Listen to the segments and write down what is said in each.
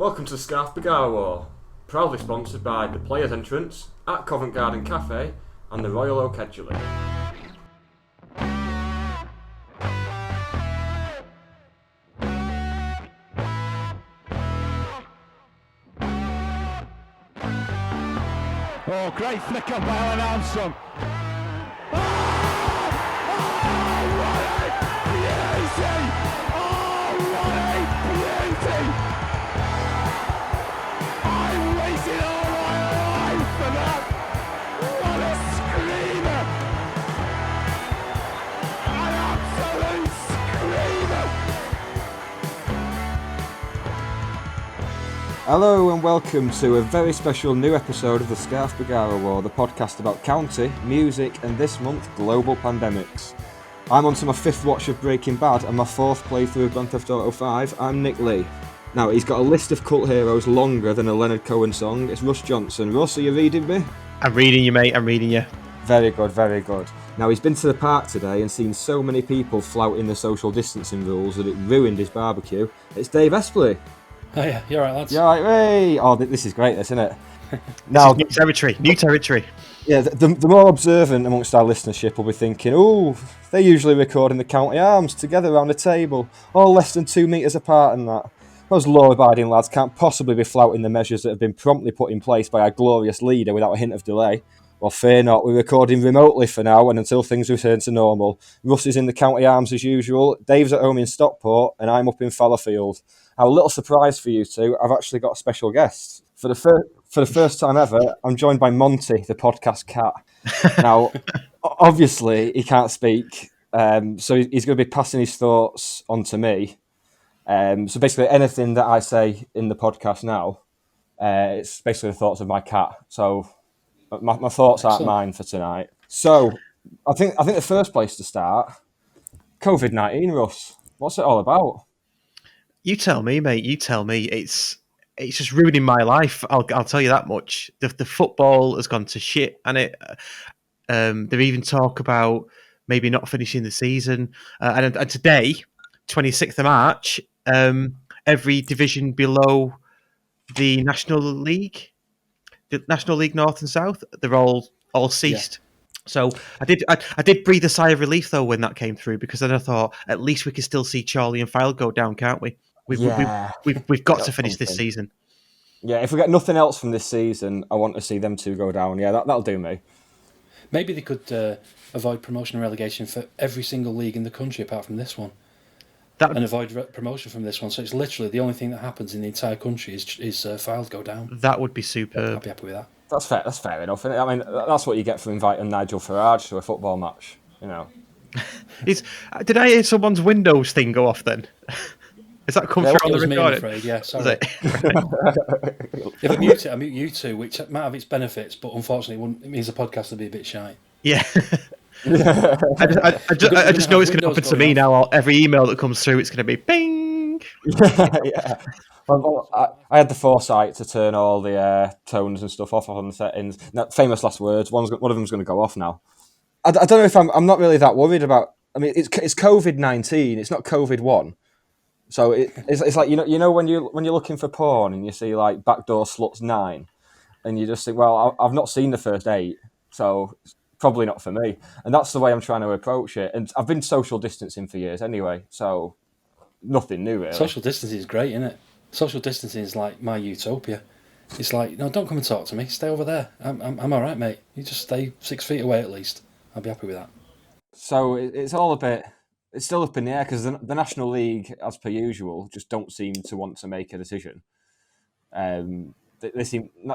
Welcome to the Bergara War, proudly sponsored by the Players' Entrance at Covent Garden Cafe and the Royal Oak Edgeley. Oh, great flick on by Alan Armstrong. Oh, what a beauty! Oh, what a beauty! I waited all my life for that. What a screamer! An absolute screamer! Hello and welcome to a very special new episode of the Bergara War, the podcast about county, music and this month, global pandemics. I'm on to my fifth watch of Breaking Bad and my fourth playthrough of Grand Theft Auto 5. I'm Nick Lee. Now, he's got a list of cult heroes longer than a Leonard Cohen song. It's Russ Johnson. Russ, are you reading me? I'm reading you, mate. I'm reading you. Very good, very good. Now, he's been to the park today and seen so many people flouting the social distancing rules that it ruined his barbecue. It's Dave Espley. Oh yeah, you're right, lads. Yeah, right, hey! Oh, this is great, isn't it? Now, New territory. Yeah, the more observant amongst our listenership will be thinking, oh, they're usually recording the county arms together around a table, all less than 2 metres apart and that. Those law-abiding lads can't possibly be flouting the measures that have been promptly put in place by our glorious leader without a hint of delay. Well, fear not, we're recording remotely for now and until things return to normal. Russ is in the county arms as usual, Dave's at home in Stockport, and I'm up in Fallowfield. Now, a little surprise for you two, I've actually got a special guest. For the first time ever, I'm joined by Monty, the podcast cat. Now, obviously, he can't speak, so he's going to be passing his thoughts on to me. So basically, anything that I say in the podcast now, it's basically the thoughts of my cat. So my thoughts aren't mine for tonight. So I think the first place to start, COVID-19, Russ. What's it all about? You tell me, mate. You tell me. It's just ruining my life. I'll tell you that much. The football has gone to shit, and they even talk about maybe not finishing the season. And today, 26th of March, every division below the National League North and South, they're all ceased. Yeah. So I did breathe a sigh of relief though when that came through, because then I thought at least we can still see Charlie and File go down, can't we? We've got to finish this season. Yeah, if we get nothing else from this season, I want to see them two go down. Yeah, that'll do me. Maybe they could avoid promotion and relegation for every single league in the country apart from this one, and avoid promotion from this one. So it's literally the only thing that happens in the entire country is Files go down. That would be superb. I'd be happy with that. That's fair enough. I mean, that's what you get for inviting Nigel Farage to a football match, you know. Did I hear someone's Windows thing go off then? Is that come through on the recording? I'm afraid, yeah, sorry. If I mute it, I mute you two, which might have its benefits, but unfortunately it means the podcast will be a bit shy. Yeah. I just know it's going to happen to me now. Every email that comes through, it's going to be ping. Yeah. Well, I had the foresight to turn all the tones and stuff off on the settings. Now, famous last words. One of them's going to go off now. I don't know if I'm not really that worried about. I mean, it's COVID-19. It's not COVID-1. So it's like you know when you're looking for porn and you see like backdoor sluts 9, and you just think, well, I've not seen the first 8, so it's probably not for me. And that's the way I'm trying to approach it. And I've been social distancing for years anyway, so nothing new really. Social distancing is great, isn't it? Social distancing is like my utopia. It's like, no, don't come and talk to me. Stay over there. I'm all right, mate. You just stay 6 feet away at least. I'll be happy with that. So it's all a bit. It's still up in the air because the National League, as per usual, just don't seem to want to make a decision. The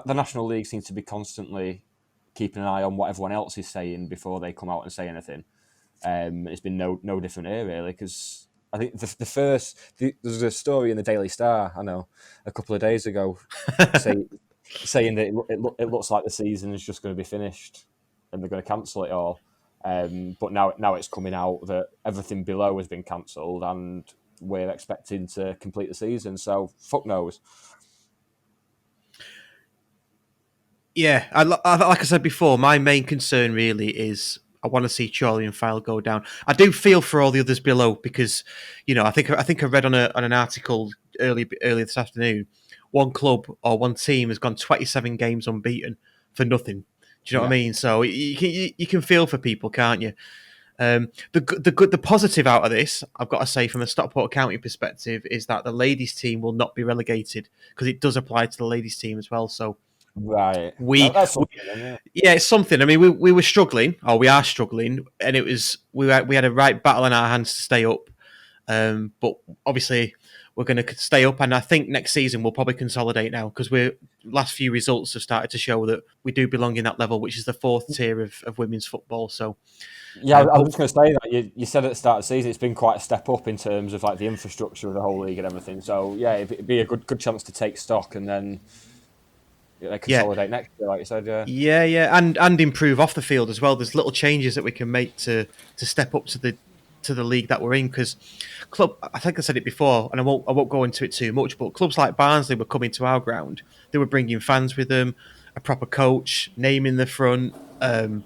National League seems to be constantly keeping an eye on what everyone else is saying before they come out and say anything. It's been no different here really, because I think there's a story in the Daily Star, I know, a couple of days ago, saying that it looks like the season is just going to be finished and they're going to cancel it all. But now it's coming out that everything below has been cancelled and we're expecting to complete the season. So fuck knows. Yeah, like I said before, my main concern really is I want to see Charlie and File go down. I do feel for all the others below because, I think I read on an article early this afternoon one club or one team has gone 27 games unbeaten for nothing. Do you know what I mean? So you can feel for people, can't you? The positive out of this, I've got to say, from a Stockport County perspective, is that the ladies' team will not be relegated, because it does apply to the ladies' team as well. So Right. that's something, yeah. Yeah, it's something. I mean, we were struggling, or we are struggling, and it was we had a right battle in our hands to stay up. But obviously, we're going to stay up, and I think next season we'll probably consolidate now, because last few results have started to show that we do belong in that level, which is the fourth tier of women's football. So, yeah, I was just going to say that you said at the start of the season it's been quite a step up in terms of like the infrastructure of the whole league and everything. So yeah, it'd be a good chance to take stock and then consolidate next year, like you said. Yeah, and improve off the field as well. There's little changes that we can make to step up to the league that we're in, because I think I said it before, and I won't go into it too much, but clubs like Barnsley were coming to our ground. They were bringing fans with them, a proper coach, name in the front. Do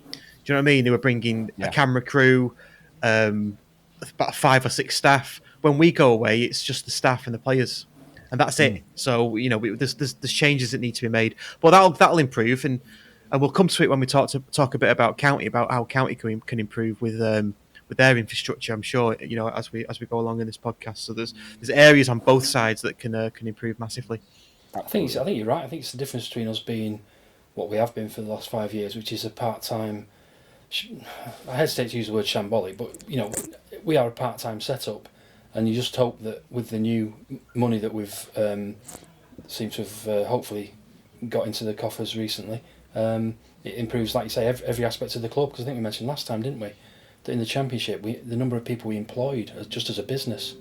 you know what I mean? They were bringing a camera crew, about 5 or 6 staff. When we go away, it's just the staff and the players, and that's it. So there's changes that need to be made, but that'll improve, and we'll come to it when we talk a bit about County, about how County can improve with their infrastructure. I'm sure as we go along in this podcast. So there's areas on both sides that can improve massively. I think you're right. I think it's the difference between us being what we have been for the last 5 years, which is a part-time. I hesitate to use the word shambolic, but we are a part-time setup, and you just hope that with the new money that we've seemed to have hopefully got into the coffers recently, it improves, like you say, every aspect of the club. Because I think we mentioned last time, didn't we, that in the Championship, the number of people we employed just as a business,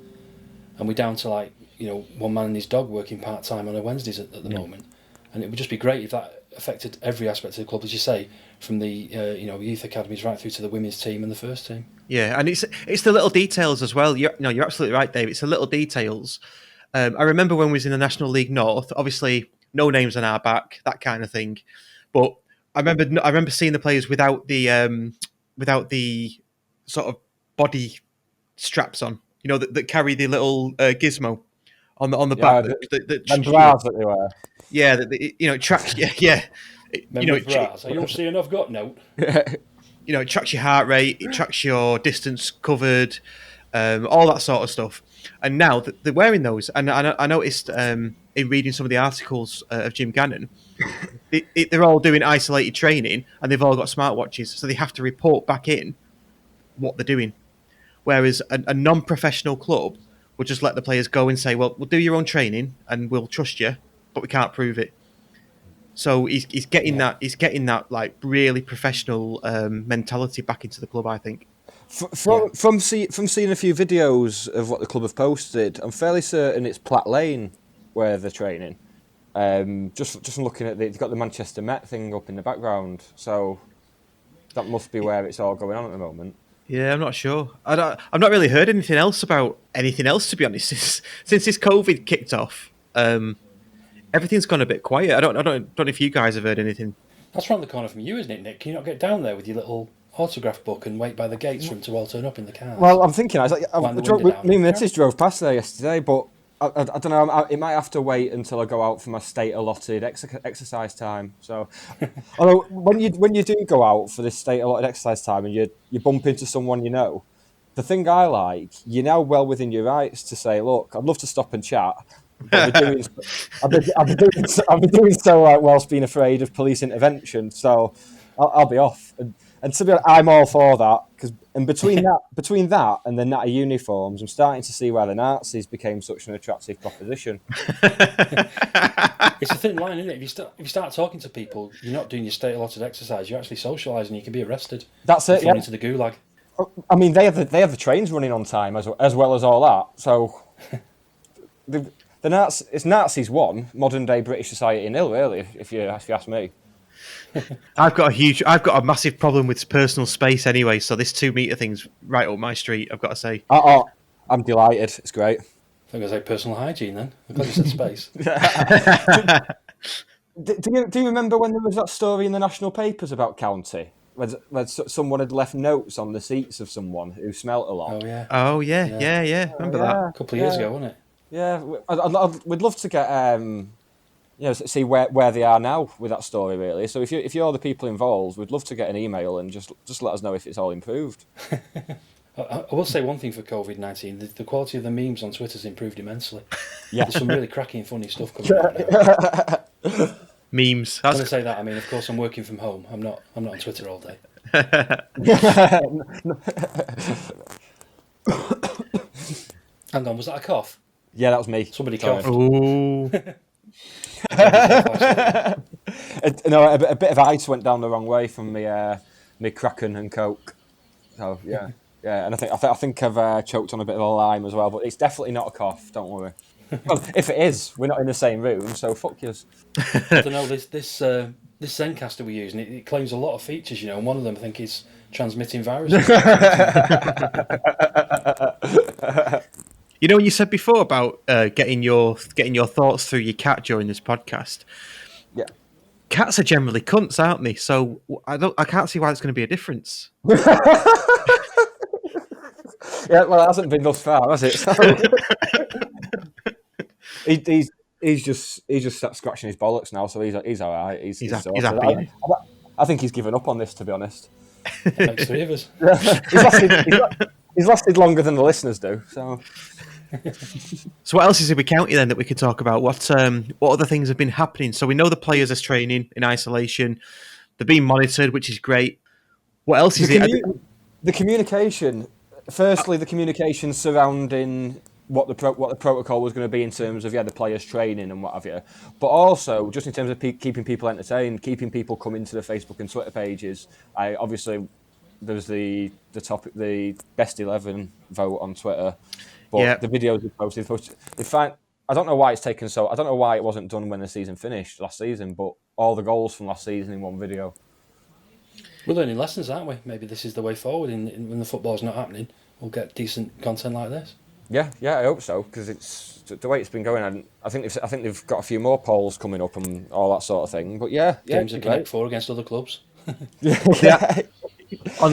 and we're down to one man and his dog working part-time on a Wednesdays at the moment, and it would just be great if that affected every aspect of the club, as you say, from the youth academies right through to the women's team and the first team. Yeah, and it's the little details as well. You're absolutely right, Dave. It's the little details. I remember when we was in the National League North, obviously no names on our back, that kind of thing. But I remember seeing the players without the sort of body straps on, that carry the little gizmo on the back. And bras that they wear. Yeah, it tracks. Yeah. Bras. You'll see enough got note. It tracks your heart rate, it tracks your distance covered, all that sort of stuff. And now they're wearing those, and I noticed in reading some of the articles of Jim Gannon, they're all doing isolated training, and they've all got smartwatches, so they have to report back in what they're doing. Whereas a non-professional club will just let the players go and say, well, we'll do your own training and we'll trust you, but we can't prove it. So he's getting that like really professional mentality back into the club, I think. From seeing a few videos of what the club have posted, I'm fairly certain it's Platt Lane where they're training. Just from looking at they've got the Manchester Met thing up in the background, so that must be where it's all going on at the moment. Yeah, I'm not sure. I've not really heard anything else, to be honest, since this COVID kicked off. Everything's gone a bit quiet. I don't know if you guys have heard anything. That's round the corner from you, isn't it, Nick? Can you not get down there with your little autograph book and wait by the gates for them to all turn up in the car? Well, I'm thinking, me and Mrs. drove past there yesterday, but I don't know. It might have to wait until I go out for my state allotted exercise time. So, although when you do go out for this state allotted exercise time and you bump into someone the thing I like, you're now well within your rights to say, look, I'd love to stop and chat. I've been doing so like whilst being afraid of police intervention, so I'll be off. And to be honest, I'm all for that, and between that and the natty uniforms, I'm starting to see why the Nazis became such an attractive proposition. It's a thin line, isn't it? If you start talking to people, you're not doing your state allotted exercise. You're actually socialising. You can be arrested. That's it. Thrown into the gulag. I mean, they have the trains running on time as well as all that. So it's Nazis one, modern day British society nil, really. If you ask me. I've got a massive problem with personal space anyway. So this 2 metre thing's right up my street, I've got to say. I'm delighted. It's great. I think I say personal hygiene then. I'm glad you said space. Do you remember when there was that story in the national papers about County? Where someone had left notes on the seats of someone who smelt a lot. Oh yeah. Remember that? A couple of years ago, wasn't it? Yeah, we'd love to get see where they are now with that story, really. So if you're the people involved, we'd love to get an email and just let us know if it's all improved. I will say one thing for COVID-19: the quality of the memes on Twitter's improved immensely. Yeah. There's some really cracking, funny stuff coming out now. Memes. When I say that, I mean, of course, I'm working from home. I'm not on Twitter all day. Hang on, was that a cough? Yeah, that was me. Somebody Sorry. coughed. Ooh. No, a bit of ice went down the wrong way from me Kraken and Coke. So yeah, and I think I've choked on a bit of a lime as well, but it's definitely not a cough. Don't worry. Well, if it is, we're not in the same room, so fuck yous. I don't know. This Zencaster we're using, it claims a lot of features, and one of them I think is transmitting viruses. When you said before about getting your thoughts through your cat during this podcast, Yeah. Cats are generally cunts, aren't they? So I can't see why there's going to be a difference. Yeah, well, it hasn't been thus far, has it? So... he's just sat scratching his bollocks now, so he's all right. He's happy. I think he's given up on this, to be honest. That makes three of us. He's lasted longer than the listeners do. So what else is in the county then that we could talk about? What other things have been happening? So we know the players are training in isolation. They're being monitored, which is great. What else is it? The communication. Firstly, the communication surrounding what the protocol was going to be in terms of the players training and what have you, but also just in terms of keeping people entertained, keeping people coming to the Facebook and Twitter pages. Obviously there's the topic, the best 11 vote on Twitter, but the videos we posted. I don't know why it's taken so. I don't know why it wasn't done when the season finished last season, but all the goals from last season in one video. We're learning lessons, aren't we? Maybe this is the way forward. When the football's not happening, we'll get decent content like this. Yeah, I hope so, because it's the way it's been going. And I think they've got a few more polls coming up and all that sort of thing. But games of Connect 4 against other clubs. Yeah.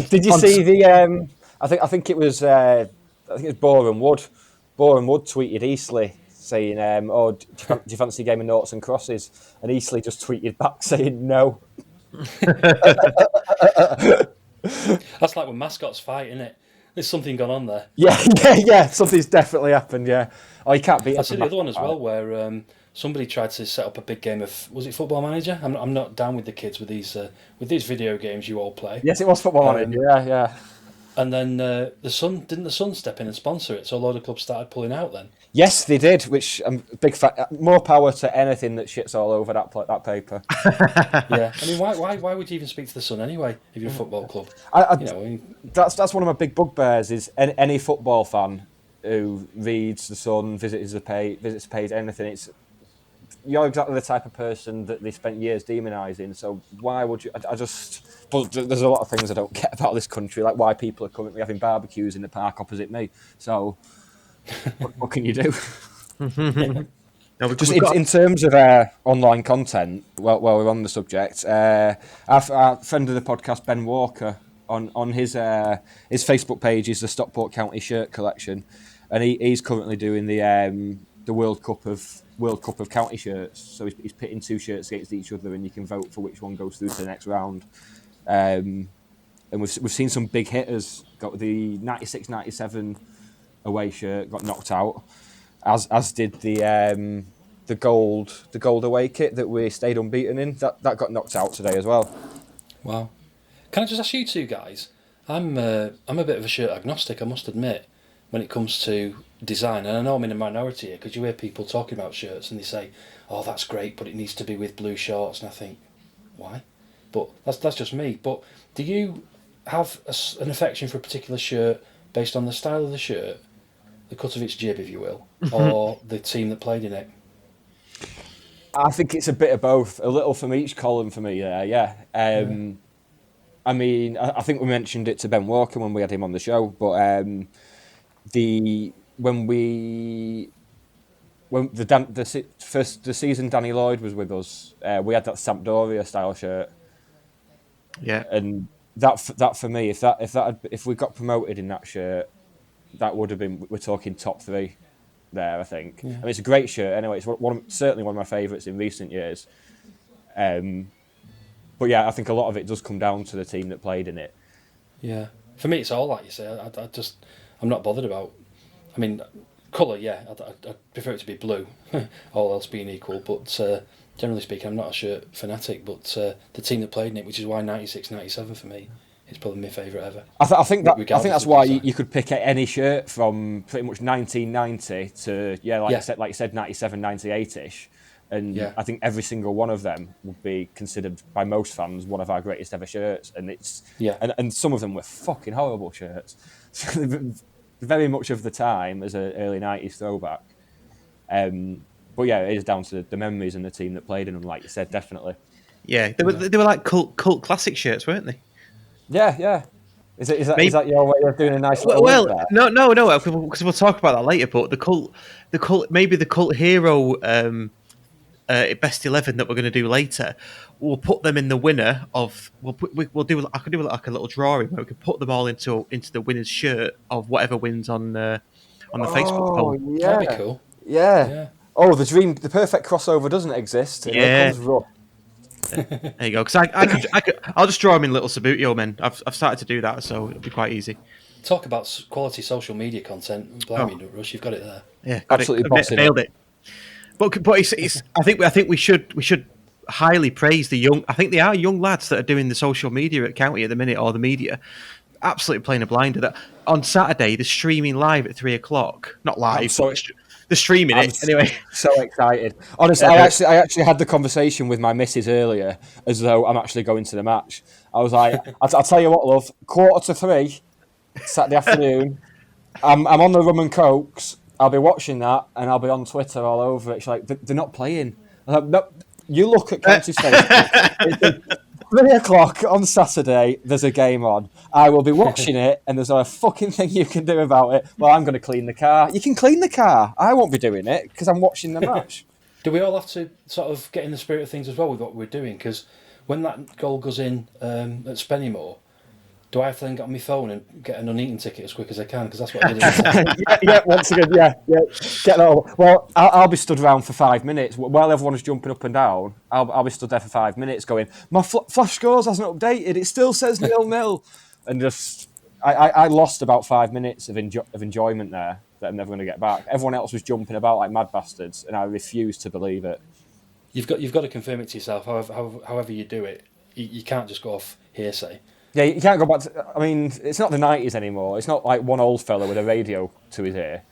Did you see the? I think it was Boreham Wood. Boreham Wood tweeted Eastleigh saying, "Oh, do you fancy a game of noughts and crosses?" And Eastleigh just tweeted back saying, "No." That's like when mascots fight, isn't it? There's something gone on there. Yeah. Something's definitely happened. Yeah. Oh, you can't beat. I see the other one as well, where somebody tried to set up a big game of, was it Football Manager? I'm not down with the kids with these video games you all play. Yes, it was Football Manager. Yeah. And then the Sun step in and sponsor it? So a load of clubs started pulling out then. Yes, they did. Which I'm big fan. More power to anything that shits all over that paper. Yeah, I mean, why would you even speak to the Sun anyway if you're a football club? That's one of my big bugbears. Is any football fan who reads the Sun, visits the page, anything. You're exactly the type of person that they spent years demonising. So why would you? But there's a lot of things I don't get about this country, like why people are currently having barbecues in the park opposite me. So what can you do? Just in terms of online content, while we're on the subject, our friend of the podcast, Ben Walker, on his Facebook page is the Stockport County shirt collection, and he's currently doing the World Cup of county shirts. So he's pitting two shirts against each other, and you can vote for which one goes through to the next round. And we've seen some big hitters. Got the 96-97 away shirt got knocked out, as did the gold away kit that we stayed unbeaten in. That got knocked out today as well. Wow. Can I just ask you two guys? I'm a bit of a shirt agnostic, I must admit, when it comes to design. And I know I'm in a minority here because you hear people talking about shirts and they say, "Oh, that's great, but it needs to be with blue shorts." And I think, why? But that's just me. But do you have an affection for a particular shirt based on the style of the shirt, the cut of its jib, if you will, or the team that played in it? I think it's a bit of both. A little from each column for me there, yeah. I mean, I think we mentioned it to Ben Walker when we had him on the show, but the season Danny Lloyd was with us, we had that Sampdoria style shirt. Yeah, and that for me, if we got promoted in that shirt, that would have been, we're talking top three. there, I think. I mean, it's a great shirt anyway. It's certainly one of my favourites in recent years. But yeah, I think a lot of it does come down to the team that played in it. Yeah. For me, it's all like you say. I'm not bothered about. I mean, colour, yeah. I'd prefer it to be blue, all else being equal. But generally speaking, I'm not a shirt fanatic. But the team that played in it, which is why 96, 97 for me, is probably my favourite ever. I think that's why you could pick any shirt from pretty much 1990 to like you said 97, 98ish. And I think every single one of them would be considered by most fans one of our greatest ever shirts. And and some of them were fucking horrible shirts. Very much of the time as an early 90s throwback. But yeah, it is down to the memories and the team that played in them, like you said, definitely. Yeah, they were like cult classic shirts, weren't they? Yeah. Is that your way of doing a nice little no, because we'll talk about that later. But the cult hero best 11 that we're going to do later, we'll put them in the winner of. I could do like a little drawing where we could put them all into the winner's shirt of whatever wins on the Facebook poll. Yeah, that'd be cool. Yeah. Oh, the perfect crossover doesn't exist. Yeah. There you go. Because I'll just draw them in little Sabutio men. I've started to do that, so it'll be quite easy. Talk about quality social media content. Blimey, Russ, you've got it there. Yeah, absolutely bossing nailed it. But it's I think we should highly praise the young. I think they are young lads that are doing the social media at County at the minute, or the media. Absolutely playing a blinder. That on Saturday they're streaming live at 3:00. Not live, they're streaming it anyway. So excited. Honestly, I actually had the conversation with my missus earlier as though I'm actually going to the match. I was like, I'll tell you what, love. 2:45 Saturday afternoon. I'm on the rum and cokes. I'll be watching that, and I'll be on Twitter all over it. She's like, they're not playing. I'm like, no, you look at County's Facebook. 3:00 on Saturday, there's a game on. I will be watching it, and there's not a fucking thing you can do about it. Well, I'm going to clean the car. You can clean the car. I won't be doing it, because I'm watching the match. Do we all have to sort of get in the spirit of things as well with what we're doing? Because when that goal goes in at Spennymoor, do I have to then get on my phone and get an uneaten ticket as quick as I can? Because that's what I did. Once again, yeah. Get that over. Well, I'll be stood around for 5 minutes. While everyone's jumping up and down, I'll be stood there for 5 minutes going, my flash scores hasn't updated. It still says 0-0. And just, I lost about 5 minutes of enjoyment there that I'm never going to get back. Everyone else was jumping about like mad bastards, and I refused to believe it. You've got to confirm it to yourself, however you do it. You can't just go off hearsay. Yeah, you can't go back to... I mean, it's not the 90s anymore. It's not like one old fella with a radio to his ear.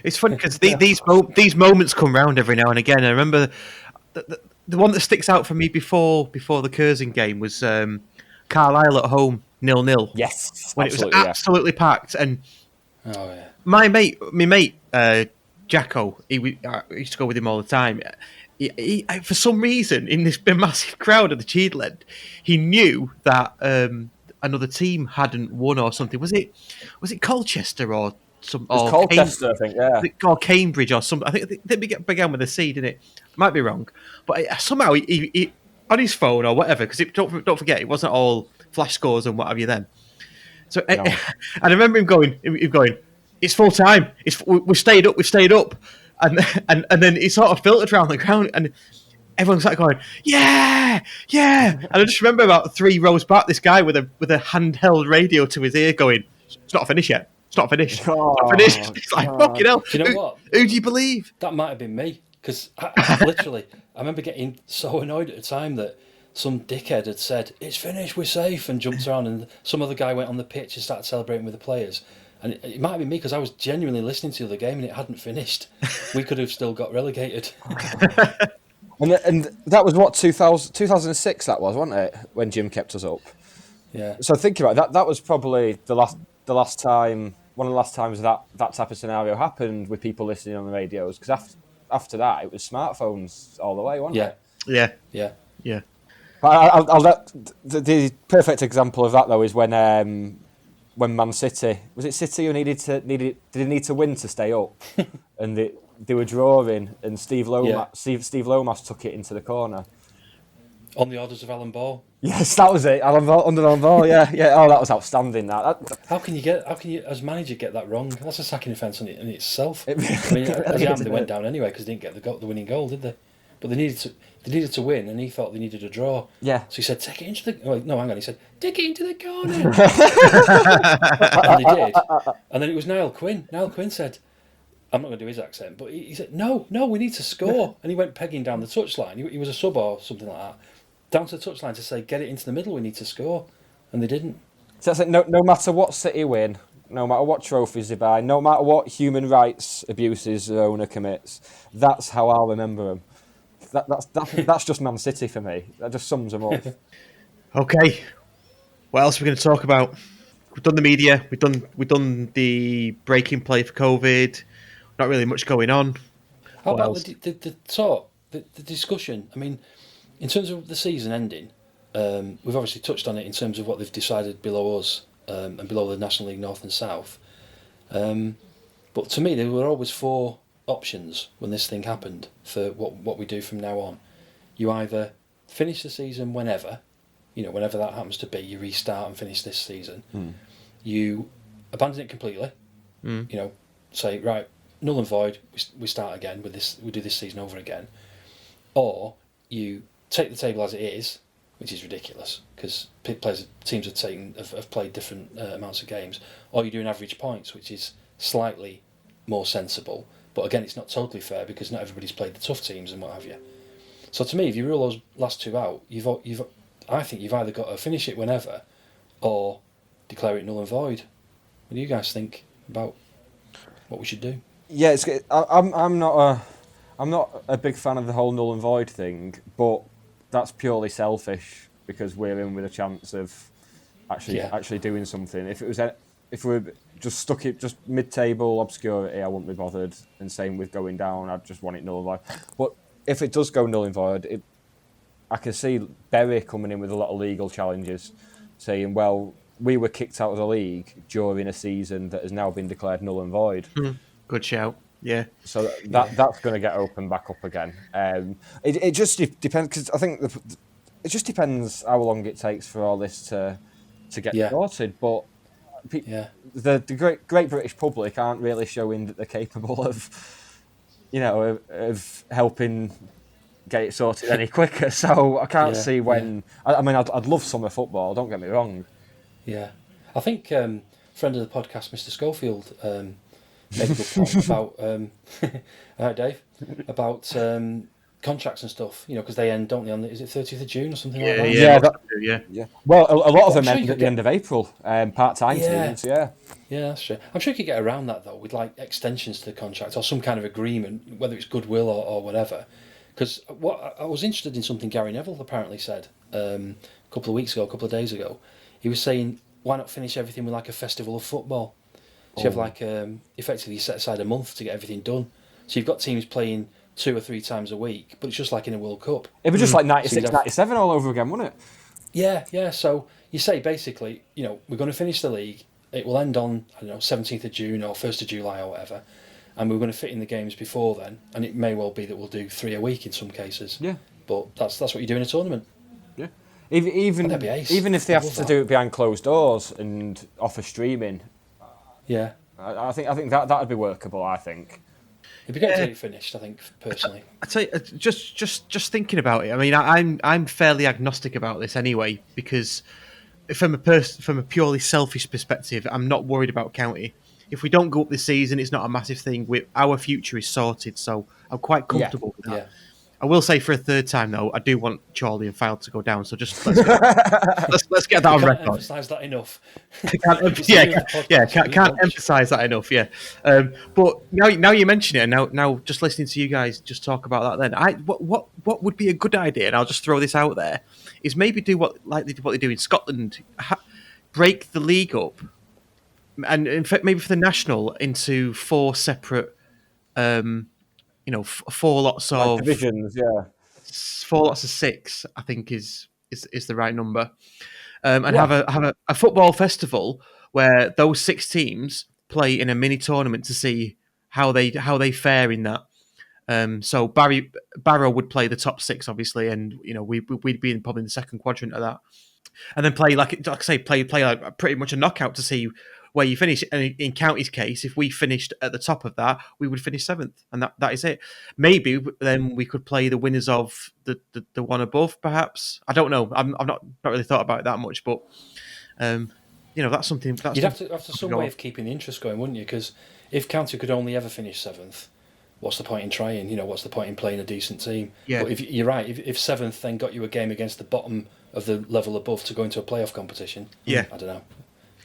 It's funny because these moments come round every now and again. I remember the one that sticks out for me before the Curzon game was Carlisle at home, 0-0. Yes, when it was absolutely packed. And yeah. my mate Jacko, I used to go with him all the time. He, for some reason, in this massive crowd at the Cheadle, he knew that another team hadn't won or something. Was it Colchester or some? Or Colchester, I think. Yeah. Or Cambridge or something. I think they began with a C, didn't it? Might be wrong, but somehow he on his phone or whatever. Because don't forget, it wasn't all flash scores and what have you then. So no. And I remember him going, it's full time. We've stayed up. And then it sort of filtered around the ground, and everyone's like going, yeah. And I just remember about 3 rows back, this guy with a handheld radio to his ear going, it's not finished yet. It's not finished. It's like, fucking hell. Do you know what? Who do you believe? That might have been me, because I literally, I remember getting so annoyed at the time that some dickhead had said, it's finished, we're safe, and jumped around, and some other guy went on the pitch and started celebrating with the players. And it might have been me because I was genuinely listening to the game and it hadn't finished. We could have still got relegated. and that was what, 2006 that was, wasn't it? When Jim kept us up. Yeah. So thinking about it, that was probably the last time, one of the last times that type of scenario happened with people listening on the radios. Because after that, it was smartphones all the way, wasn't it? Yeah. But I'll let the perfect example of that though is when Man City, was it City who did they need to win to stay up? And they were drawing, and Steve Lomas took it into the corner. On the orders of Alan Ball. Yes, that was it. Under Alan Ball, yeah. Oh, that was outstanding. How can you, as manager, get that wrong? That's a sacking offence in itself. It really I mean, as is, they isn't went it? down anyway because they didn't get the winning goal, did they? But they needed to win, and he thought they needed a draw. Yeah. So he said, "Take it into the." Well, no, hang on. He said, "Take it into the corner," and they did. And then it was Niall Quinn. Niall Quinn said, "I'm not going to do his accent," but he said, "No, we need to score." And he went pegging down the touchline. He was a sub or something like that, down to the touchline to say, "Get it into the middle. We need to score," and they didn't. So that's it. No matter what City win, no matter what trophies they buy, no matter what human rights abuses the owner commits, that's how I'll remember them. That's just Man City for me. That just sums them up. Okay, what else are we going to talk about? We've done the media. We've done the breaking play for COVID. Not really much going on. How What about else? the talk, the discussion? I mean, in terms of the season ending, we've obviously touched on it in terms of what they've decided below us and below the National League North and South. But to me, there were always four options when this thing happened for what we do from now on. You either finish the season whenever that happens to be, you restart and finish this season. You abandon it completely. Say, right, null and void, we start again with this, we do this season over again. Or you take the table as it is, which is ridiculous because teams have played different amounts of games. Or you do an average points, which is slightly more sensible. But again, it's not totally fair because not everybody's played the tough teams and what have you. So to me, if you rule those last two out, I think you've either got to finish it whenever, or declare it null and void. What do you guys think about what we should do? Yeah, I'm not a big fan of the whole null and void thing, but that's purely selfish because we're in with a chance of actually doing something. If we're just stuck it just mid-table obscurity, I wouldn't be bothered. And same with going down, I'd just want it null and void. But if it does go null and void, I can see Berry coming in with a lot of legal challenges, saying, "Well, we were kicked out of the league during a season that has now been declared null and void." Good shout. Yeah. So that's going to get opened back up again. It just depends because I think it just depends how long it takes for all this to get sorted. But the great British public aren't really showing that they're capable of helping get it sorted any quicker. So I can't see when. I mean, I'd love summer football. Don't get me wrong. Yeah, I think friend of the podcast, Mr. Schofield, made a good point about Dave, about contracts and stuff. Because they end, don't they? Is it 30th of June or something like that? Yeah. Well, a lot of them sure end at the end of April. Part-time teams. Yeah. Yeah, that's true. I'm sure you could get around that though with like extensions to the contract or some kind of agreement, whether it's goodwill or whatever. Because what I was interested in something Gary Neville apparently said a couple of days ago. He was saying, why not finish everything with like a festival of football? So you have like effectively set aside a month to get everything done. So you've got teams playing 2 or 3 times a week, but it's just like in a World Cup. It was just like 96, 97 all over again, wouldn't it? Yeah. So you say basically, we're going to finish the league. It will end on 17th of June or 1st of July or whatever, and we're going to fit in the games before then. And it may well be that we'll do 3 a week in some cases. Yeah. But that's what you do in a tournament. Yeah. Even if they have to do it behind closed doors and offer streaming. Yeah. I think that'd be workable. I think. It'd be great to get it finished. I think personally. I tell you, just thinking about it. I mean, I'm fairly agnostic about this anyway because from a purely selfish perspective, I'm not worried about county. If we don't go up this season, it's not a massive thing. Our future is sorted, so I'm quite comfortable with that. Yeah. I will say for a third time though, I do want Charlie and Fylde to go down. So just let's get that on record. Emphasise that enough. Can't emphasise that enough. Yeah, but now you mention it, and now just listening to you guys just talk about that. Then what would be a good idea? And I'll just throw this out there: is maybe do what they do in Scotland, break the league up, and in fact maybe for the national into 4 separate. 4 lots of divisions, 4 lots of 6, I think is the right number, and have a football festival where those 6 teams play in a mini tournament to see how they fare in that, So Barrow would play the top 6, obviously, and we'd be probably in the second quadrant of that, and then play like I say, play like pretty much a knockout to see where you finish. And in County's case, if we finished at the top of that, we would finish 7th, and that is it. Maybe then we could play the winners of the one above, perhaps. I don't know. I've not really thought about it that much, but that's something. You'd have to some way of keeping the interest going, wouldn't you? Because if County could only ever finish 7th, what's the point in trying? What's the point in playing a decent team? Yeah. But if you're right, if 7th then got you a game against the bottom of the level above to go into a playoff competition, yeah, I don't know.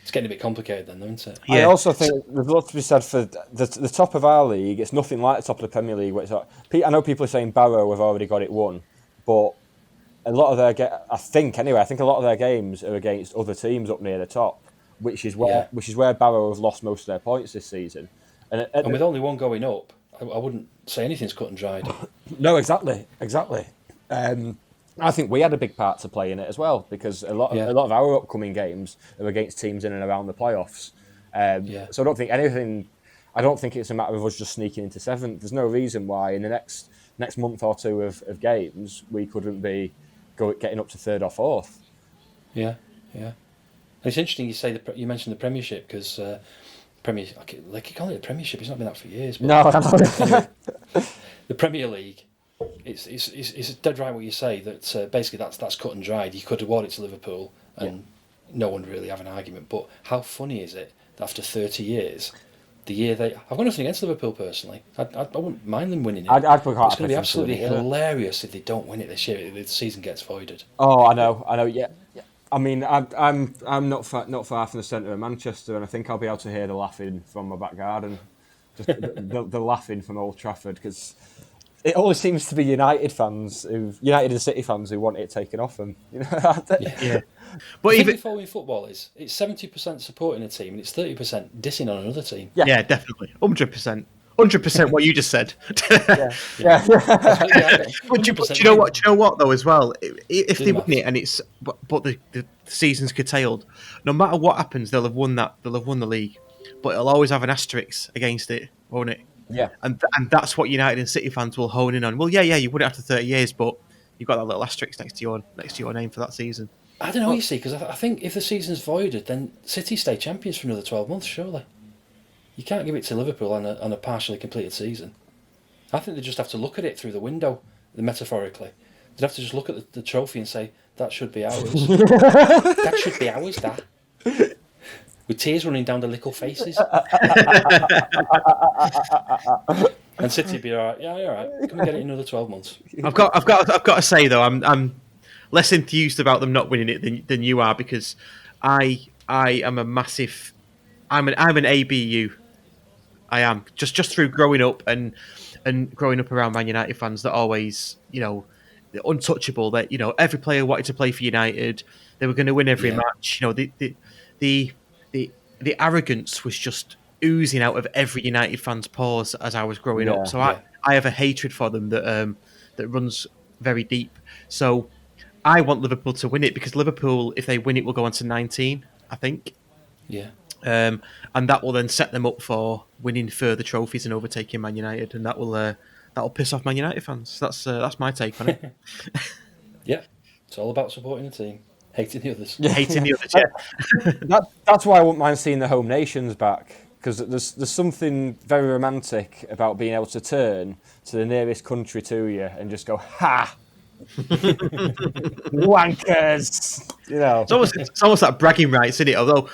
It's getting a bit complicated then, though, isn't it? Yeah. I also think there's a lot to be said for the top of our league. It's nothing like the top of the Premier League. Where it's like, I know people are saying Barrow have already got it won, but a lot of their I think a lot of their games are against other teams up near the top, which is where Barrow have lost most of their points this season. And with only one going up, I wouldn't say anything's cut and dried. No, exactly. I think we had a big part to play in it as well, because a lot of our upcoming games are against teams in and around the playoffs. So I don't think it's a matter of us just sneaking into 7th. There's no reason why in the next month or two of games we couldn't be getting up to 3rd or 4th. Yeah. And it's interesting you mentioned the Premiership, because they keep calling it the Premiership. It's not been that for years. But No, anyway, the Premier League. It's dead right what you say, that basically that's cut and dried. You could award it to Liverpool and no one would really have an argument. But how funny is it that after 30 years, I've got nothing against Liverpool personally. I wouldn't mind them winning it. It's going to be absolutely hilarious if they don't win it this year. The season gets voided. Oh, I know. Yeah. I mean, I'm not far from the centre of Manchester, and I think I'll be able to hear the laughing from my back garden, just the laughing from Old Trafford, because it always seems to be United and City fans who want it taken off them. Yeah. But even following football it's 70% supporting a team and it's 30% dissing on another team. Yeah, definitely, 100% what you just said. Yeah. But do you know what though as well? If they win it and it's but the season's curtailed, no matter what happens, they'll have won the league, but it'll always have an asterisk against it, won't it? Yeah. And that's what United and City fans will hone in on. Well, you won it after 30 years, but you've got that little asterisk next to your name for that season. I don't know, you see, because I think if the season's voided, then City stay champions for another 12 months, surely. You can't give it to Liverpool on a partially completed season. I think they just have to look at it through the window, metaphorically. They'd have to just look at the trophy and say, that should be ours. That should be ours, that. With tears running down the little faces. And City would be all right. Yeah, all right. Come and get it in another 12 months. I've got to say though, I'm less enthused about them not winning it than you are, because I am a massive. I'm an ABU. I am just through growing up and growing up around Man United fans that always, they're untouchable. That every player wanted to play for United. They were going to win every match. The arrogance was just oozing out of every United fan's pores as I was growing up. So I have a hatred for them that runs very deep. So I want Liverpool to win it, because Liverpool, if they win it, will go on to 19, I think. Yeah. And that will then set them up for winning further trophies and overtaking Man United, and that'll piss off Man United fans. That's my take on it. Yeah, it's all about supporting the team, hating the others. Hating the others, yeah. That's why I wouldn't mind seeing the home nations back, because there's something very romantic about being able to turn to the nearest country to you and just go, ha! Wankers! It's almost like bragging rights, isn't it? Although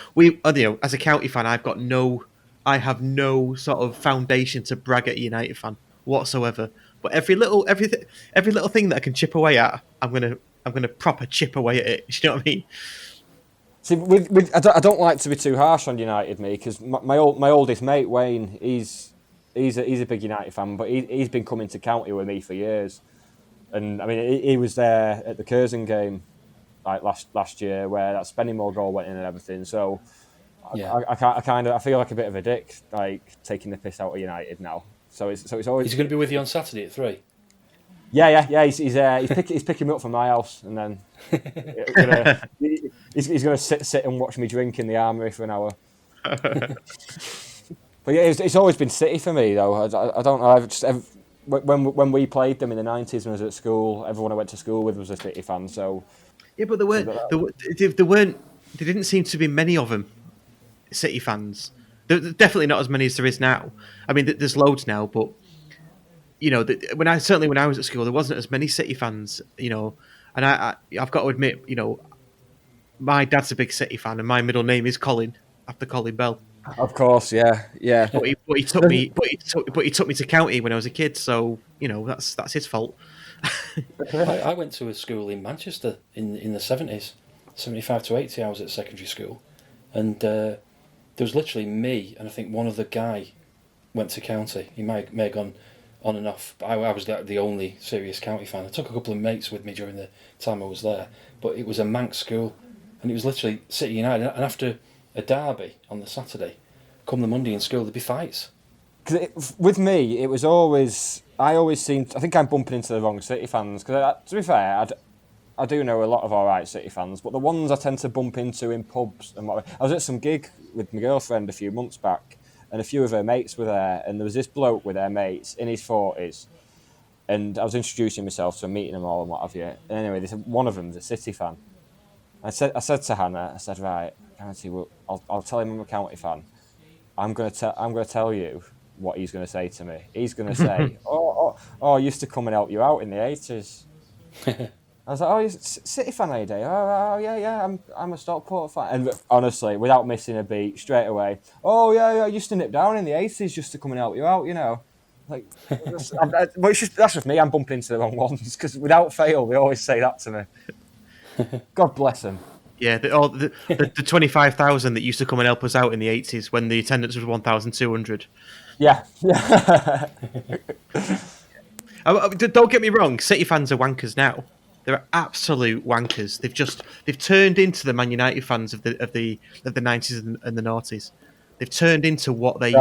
as a county fan, I have no sort of foundation to brag at a United fan whatsoever. But every little thing that I can chip away at, I'm gonna proper chip away at it. You know what I mean? See, I don't like to be too harsh on United, because my oldest mate Wayne, he's a big United fan, but he's been coming to county with me for years. And I mean, he was there at the Curzon game, like last year, where that Spennymoor goal went in and everything. So I feel like a bit of a dick, like taking the piss out of United now. So it's always. Is he going to be with you on Saturday at 3? Yeah. He's picking me up from my house, and then he's going to sit and watch me drink in the Armoury for an hour. But yeah, it's always been City for me though. I don't know. when we played them in the 90s when I was at school, everyone I went to school with was a City fan. So Yeah, but there didn't seem to be many of them City fans. There's definitely not as many as there is now. I mean, there's loads now, but when I was at school, there wasn't as many City fans. And I've got to admit, my dad's a big City fan, and my middle name is Colin after Colin Bell. of course, yeah. But he took me to county when I was a kid, so that's his fault. I went to a school in Manchester in the 70s, 75 to 80. I was at secondary school, and there was literally me and I think one other guy went to county. He may have gone on and off, but I was the only serious county fan. I took a couple of mates with me during the time I was there, but it was a Manx school, and it was literally City United. And after a derby on the Saturday, come the Monday in school, there'd be fights. With me, it was always... I think I'm bumping into the wrong City fans, because to be fair, I do know a lot of alright City fans, but the ones I tend to bump into in pubs and what, I was at some gig with my girlfriend a few months back, and a few of her mates were there, and there was this bloke with their mates in his 40s, and I was introducing myself, so meeting them all and what have you. And anyway, one of them's a City fan. I said to Hannah, right, I'll tell him I'm a county fan. I'm going to tell you what he's going to say to me. He's going to say, oh, I used to come and help you out in the 80s. I was like, oh, you're a City fan, are you, Dave? Oh, yeah, I'm a Stockport fan. And honestly, without missing a beat, straight away, oh, yeah, I used to nip down in the 80s just to come and help you out, Like, but that's just me, I'm bumping into the wrong ones, because without fail, they always say that to me. God bless them. Yeah, the 25,000 that used to come and help us out in the 80s when the attendance was 1,200. Yeah. Don't get me wrong, City fans are wankers now. They're absolute wankers. They've turned into the Man United fans of the 90s and the noughties. They've turned into what they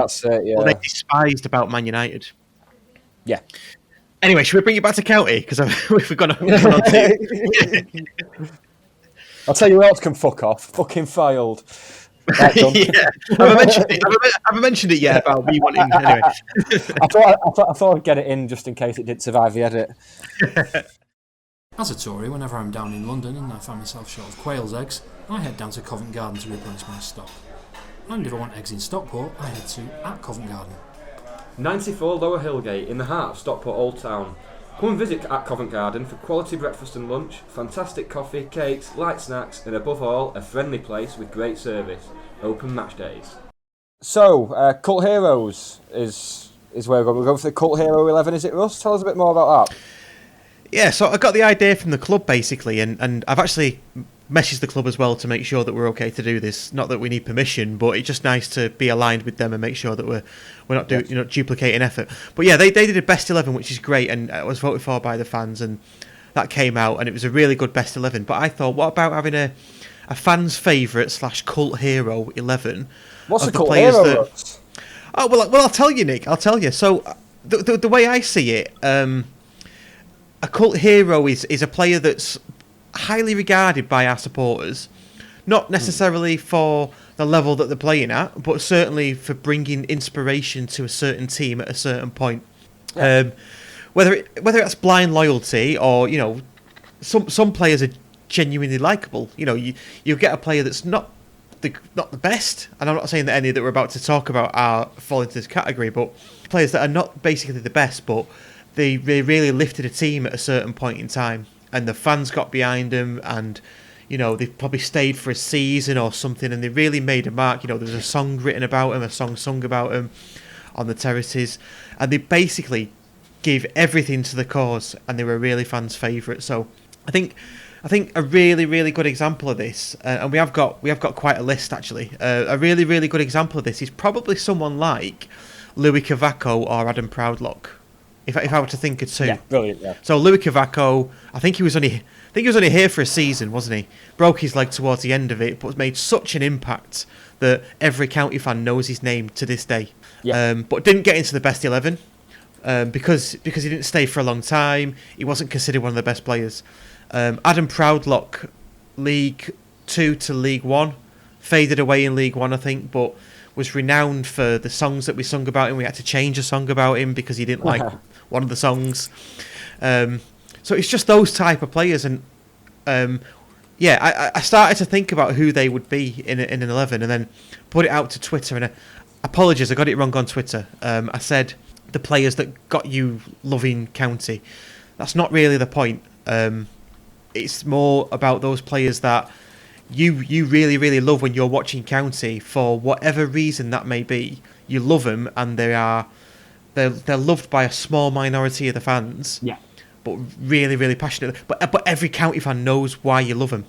despised about Man United. Yeah. Anyway, should we bring it back to county, because we've gone on to... I'll tell you who else can fuck off. Fucking failed. Right, yeah, have I mentioned it yet about me wanting? Anyway, I thought I'd get it in just in case it did survive the edit. As a Tory, whenever I'm down in London and I find myself short of quail's eggs, I head down to Covent Garden to replenish my stock. And if I want eggs in Stockport, I head to @Covent Garden. 94 Lower Hillgate in the heart of Stockport Old Town. Come and visit Covent Garden for quality breakfast and lunch, fantastic coffee, cakes, light snacks, and above all, a friendly place with great service. Open match days. So, Cult Heroes is where we're going for the Cult Hero 11, is it, Russ? Tell us a bit more about that. Yeah, so I got the idea from the club, basically, and I've actually messaged the club as well to make sure that we're okay to do this. Not that we need permission, but it's just nice to be aligned with them and make sure that we're not duplicating effort. But yeah, they did a best 11, which is great, and it was voted for by the fans, and that came out, and it was a really good best 11. But I thought, what about having a fans' favourite / cult hero 11? What's a cult hero? Oh well, I'll tell you, Nick. I'll tell you. So the way I see it, a cult hero is a player that's highly regarded by our supporters, not necessarily for the level that they're playing at, but certainly for bringing inspiration to a certain team at a certain point. Yeah. Whether that's blind loyalty or some players are genuinely likable. You get a player that's not the best, and I'm not saying that any that we're about to talk about fall into this category, but players that are not basically the best, but they really lifted a team at a certain point in time, and the fans got behind them, and they've probably stayed for a season or something, and they really made a mark. There's a song written about them, a song sung about them on the terraces, and they basically gave everything to the cause, and they were really fans' favourite. So I think a really, really good example of this, and we have got quite a list actually. A really, really good example of this is probably someone like Louis Cavaco or Adam Proudlock. If I were to think of two. Yeah, brilliant. Yeah. So Louis Cavaco, I think he was only here for a season, wasn't he? Broke his leg towards the end of it, but made such an impact that every county fan knows his name to this day. Yeah. But didn't get into the best 11 because he didn't stay for a long time. He wasn't considered one of the best players. Adam Proudlock, League 2 to League 1, faded away in League 1, I think, but was renowned for the songs that we sung about him. We had to change a song about him because he didn't like one of the songs. So it's just those type of players, and I started to think about who they would be in an 11, and then put it out to Twitter. And apologies, I got it wrong on Twitter. I said the players that got you loving County. That's not really the point. It's more about those players that you really, really love when you're watching County for whatever reason that may be. You love them, and they're loved by a small minority of the fans. Yeah. But really, really passionate. But every County fan knows why you love them.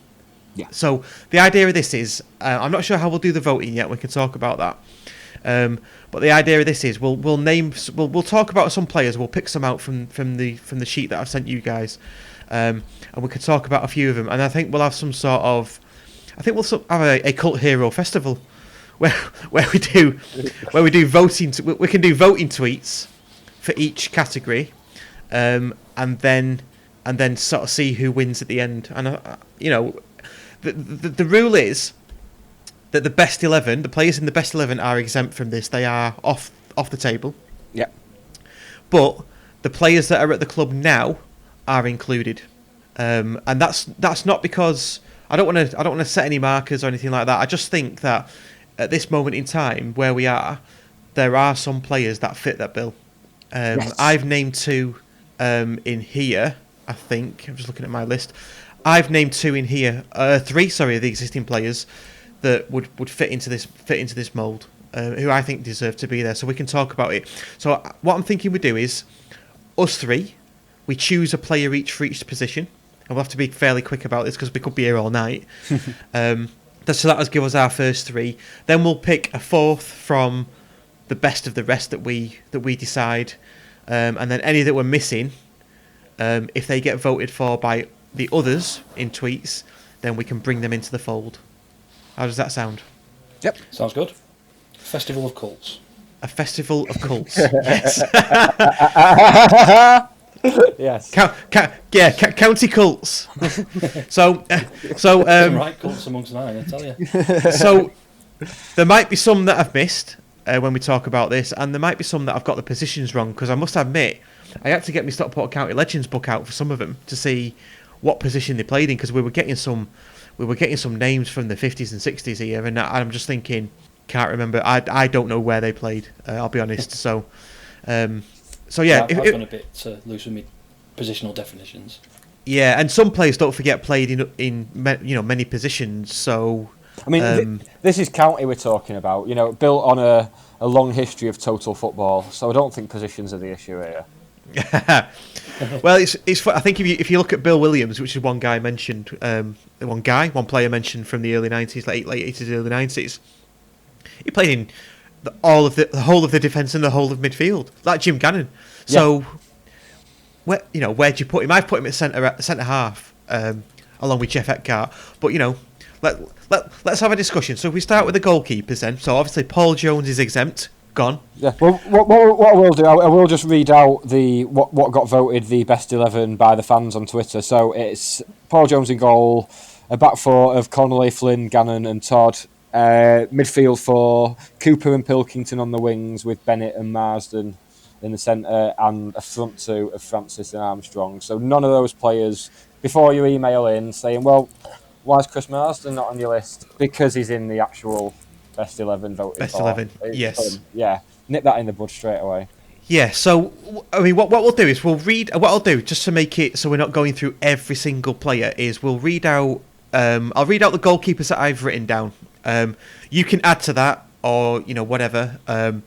Yeah. So the idea of this is, I'm not sure how we'll do the voting yet. We can talk about that. But the idea of this is, we'll talk about some players. We'll pick some out from the sheet that I've sent you guys, and we can talk about a few of them. And I think we'll have some sort of, we'll have a cult hero festival, where we do voting. We can do voting tweets for each category. And then sort of see who wins at the end. And the rule is that the best 11, the players in the best 11 are exempt from this. They are off the table. Yeah. But the players that are at the club now are included. And that's not because I don't want to set any markers or anything like that. I just think that at this moment in time where we are, there are some players that fit that bill. Yes. I've named 2 in here. I think I'm just looking at my list. I've named 2 in here. 3, sorry, of the existing players that would fit into this mould, who I think deserve to be there. So we can talk about it. So what I'm thinking we do is us 3. We choose a player each for each position, and we'll have to be fairly quick about this because we could be here all night. So that will give us our first 3. Then we'll pick a 4th from the best of the rest that we decide, and then any that we're missing, if they get voted for by the others in tweets, then we can bring them into the fold. How does that sound? Yep. Sounds good. Festival of Cults. A festival of cults. Yes. Yes. County cults. so Right cults amongst mine, I tell you. So there might be some that I've missed when we talk about this, and there might be some that I've got the positions wrong, because I must admit I had to get my Stockport County Legends book out for some of them to see what position they played in, because we were getting some names from the 50s and 60s here, and I'm just thinking, can't remember. I don't know where they played. I'll be honest. So yeah. I've gone a bit loose with me positional definitions. Yeah, and some players, don't forget, played in many positions. So I mean, this is County we're talking about. Built on a long history of total football. So I don't think positions are the issue here. Well, it's. I think if you look at Bill Williams, which is one guy mentioned, one player mentioned from the early 90s, late 80s, early 90s. He played in the whole of the defence and the whole of midfield, like Jim Gannon. Yeah. So, where'd you put him? I've put him at centre half, along with Jeff Eckart. But let's have a discussion. So if we start with the goalkeepers then. So obviously Paul Jones is exempt, gone. Yeah. Well, what I will do, I will just read out what got voted the best 11 by the fans on Twitter. So it's Paul Jones in goal, a back 4 of Connolly, Flynn, Gannon, and Todd. Midfield 4, Cooper and Pilkington on the wings with Bennett and Marsden in the centre, and a front 2 of Francis and Armstrong. So none of those players, before you email in saying, well, why is Chris Marsden not on your list? Because he's in the actual best 11 voted Best for. 11, yes. Yeah, nip that in the bud straight away. Yeah, so, I mean, what we'll do is we'll read... What I'll do, just to make it so we're not going through every single player, is we'll read out... I'll read out the goalkeepers that I've written down. You can add to that, or whatever. And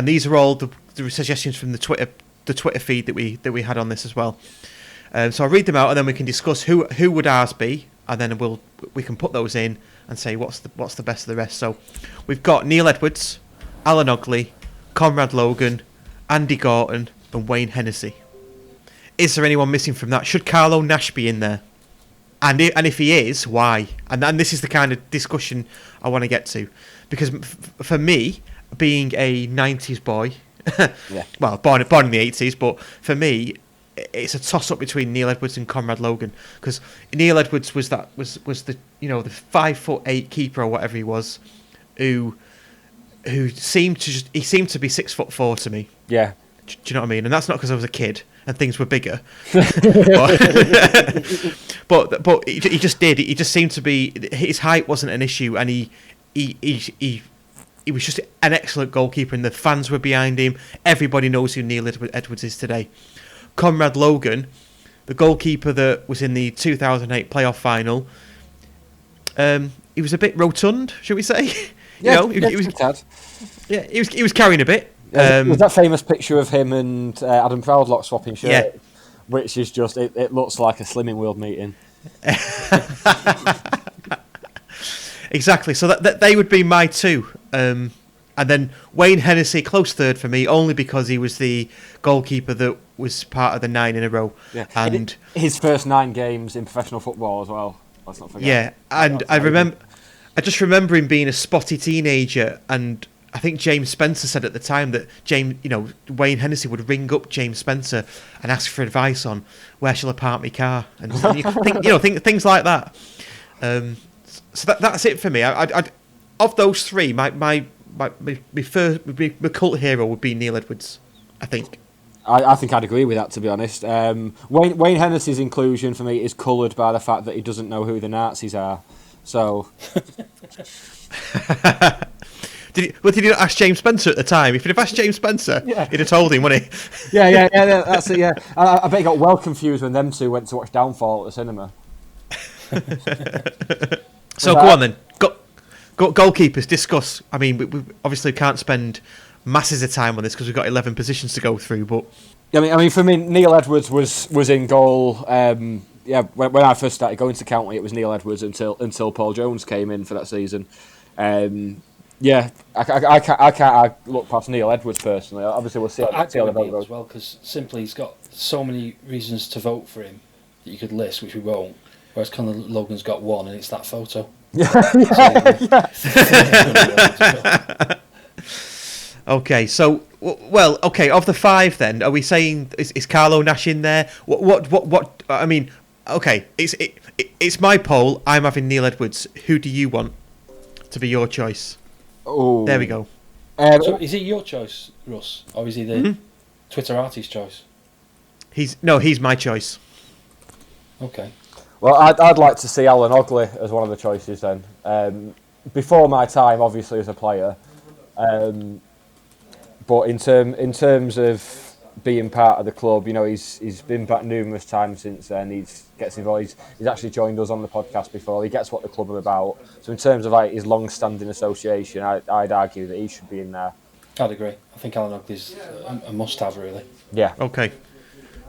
these are all the suggestions from the Twitter feed that we had on this as well. So I'll read them out, and then we can discuss who would ours be, and then we can put those in and say what's the best of the rest. So we've got Neil Edwards, Alan Ogley, Conrad Logan, Andy Gorton, and Wayne Hennessy. Is there anyone missing from that? Should Carlo Nash be in there? And if he is, why? And this is the kind of discussion I want to get to. Because for me, being a 90s boy, yeah. Well, born in the 80s, but for me, it's a toss-up between Neil Edwards and Conrad Logan. Because Neil Edwards was the the 5'8" keeper or whatever he was, who seemed to be 6'4" to me. Yeah. Do you know what I mean? And that's not because I was a kid and things were bigger. but he just did. He just seemed to be. His height wasn't an issue, and he was just an excellent goalkeeper, and the fans were behind him. Everybody knows who Neil Edwards is today. Conrad Logan, the goalkeeper that was in the 2008 playoff final, he was a bit rotund, should we say? Yeah, he was carrying a bit. There's that famous picture of him and Adam Proudlock swapping shirts, which is just it looks like a Slimming World meeting. Exactly. So that they would be my two. And then Wayne Hennessy, close third for me, only because he was the goalkeeper that was part of the 9 in a row. Yeah. And his first 9 games in professional football as well. Let's not forget. Yeah, and I just remember him being a spotty teenager, and I think James Spencer said at the time that Wayne Hennessy would ring up James Spencer and ask for advice on where shall I park my car, and things like that. So that's it for me. I of those three, my cult hero would be Neil Edwards, I think. I think I'd agree with that, to be honest. Wayne Hennessy's inclusion for me is coloured by the fact that he doesn't know who the Nazis are. So. Did you not ask James Spencer at the time? If you'd have asked James Spencer, he'd have told him, wouldn't he? Yeah, that's it, yeah. I bet he got well confused when them two went to watch Downfall at the cinema. So go on then. Goalkeepers, discuss. I mean, we obviously can't spend masses of time on this because we've got 11 positions to go through, but... I mean, for me, Neil Edwards was in goal. When I first started going to County, it was Neil Edwards until Paul Jones came in for that season. I can't look past Neil Edwards personally. Obviously, we'll see how the vote goes as well, because simply he's got so many reasons to vote for him that you could list, which we won't. Whereas Conor Logan's got one, and it's that photo. Okay, so of the 5 then, are we saying is Carlo Nash in there? What? I mean, okay, it's my poll. I'm having Neil Edwards. Who do you want to be your choice? Oh, there we go. So is he your choice, Russ, or is he the Twitter artist's choice? He's my choice. Okay. Well, I'd like to see Alan Ogley as one of the choices then. Before my time, obviously, as a player. But in terms of being part of the club, he's been back numerous times since then. He gets involved. He's actually joined us on the podcast before. He gets what the club are about. So in terms of his long-standing association, I'd argue that he should be in there. I'd agree. I think Alan Ogley's a must-have, really. Yeah. Okay.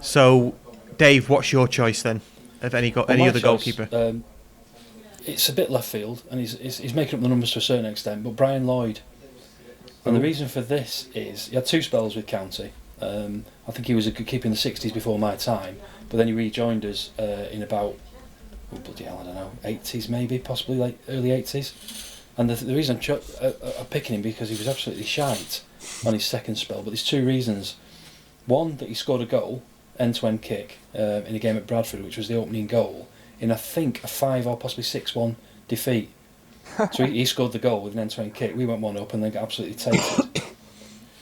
So, Dave, what's your choice then? Of any other goalkeeper? It's a bit left field, and he's making up the numbers to a certain extent. But Brian Lloyd, and the reason for this is he had 2 spells with County. I think he was a good keeper in the 60s before my time, but then he rejoined us in about I don't know, 80s maybe, possibly like early 80s. And the reason I'm picking him because he was absolutely shite on his second spell. But there's 2 reasons. One, that he scored a goal, end-to-end kick, in a game at Bradford, which was the opening goal, in I think a 5 or possibly 6-1 defeat. So he scored the goal with an end-to-end kick. We went 1-up and then got absolutely tapered.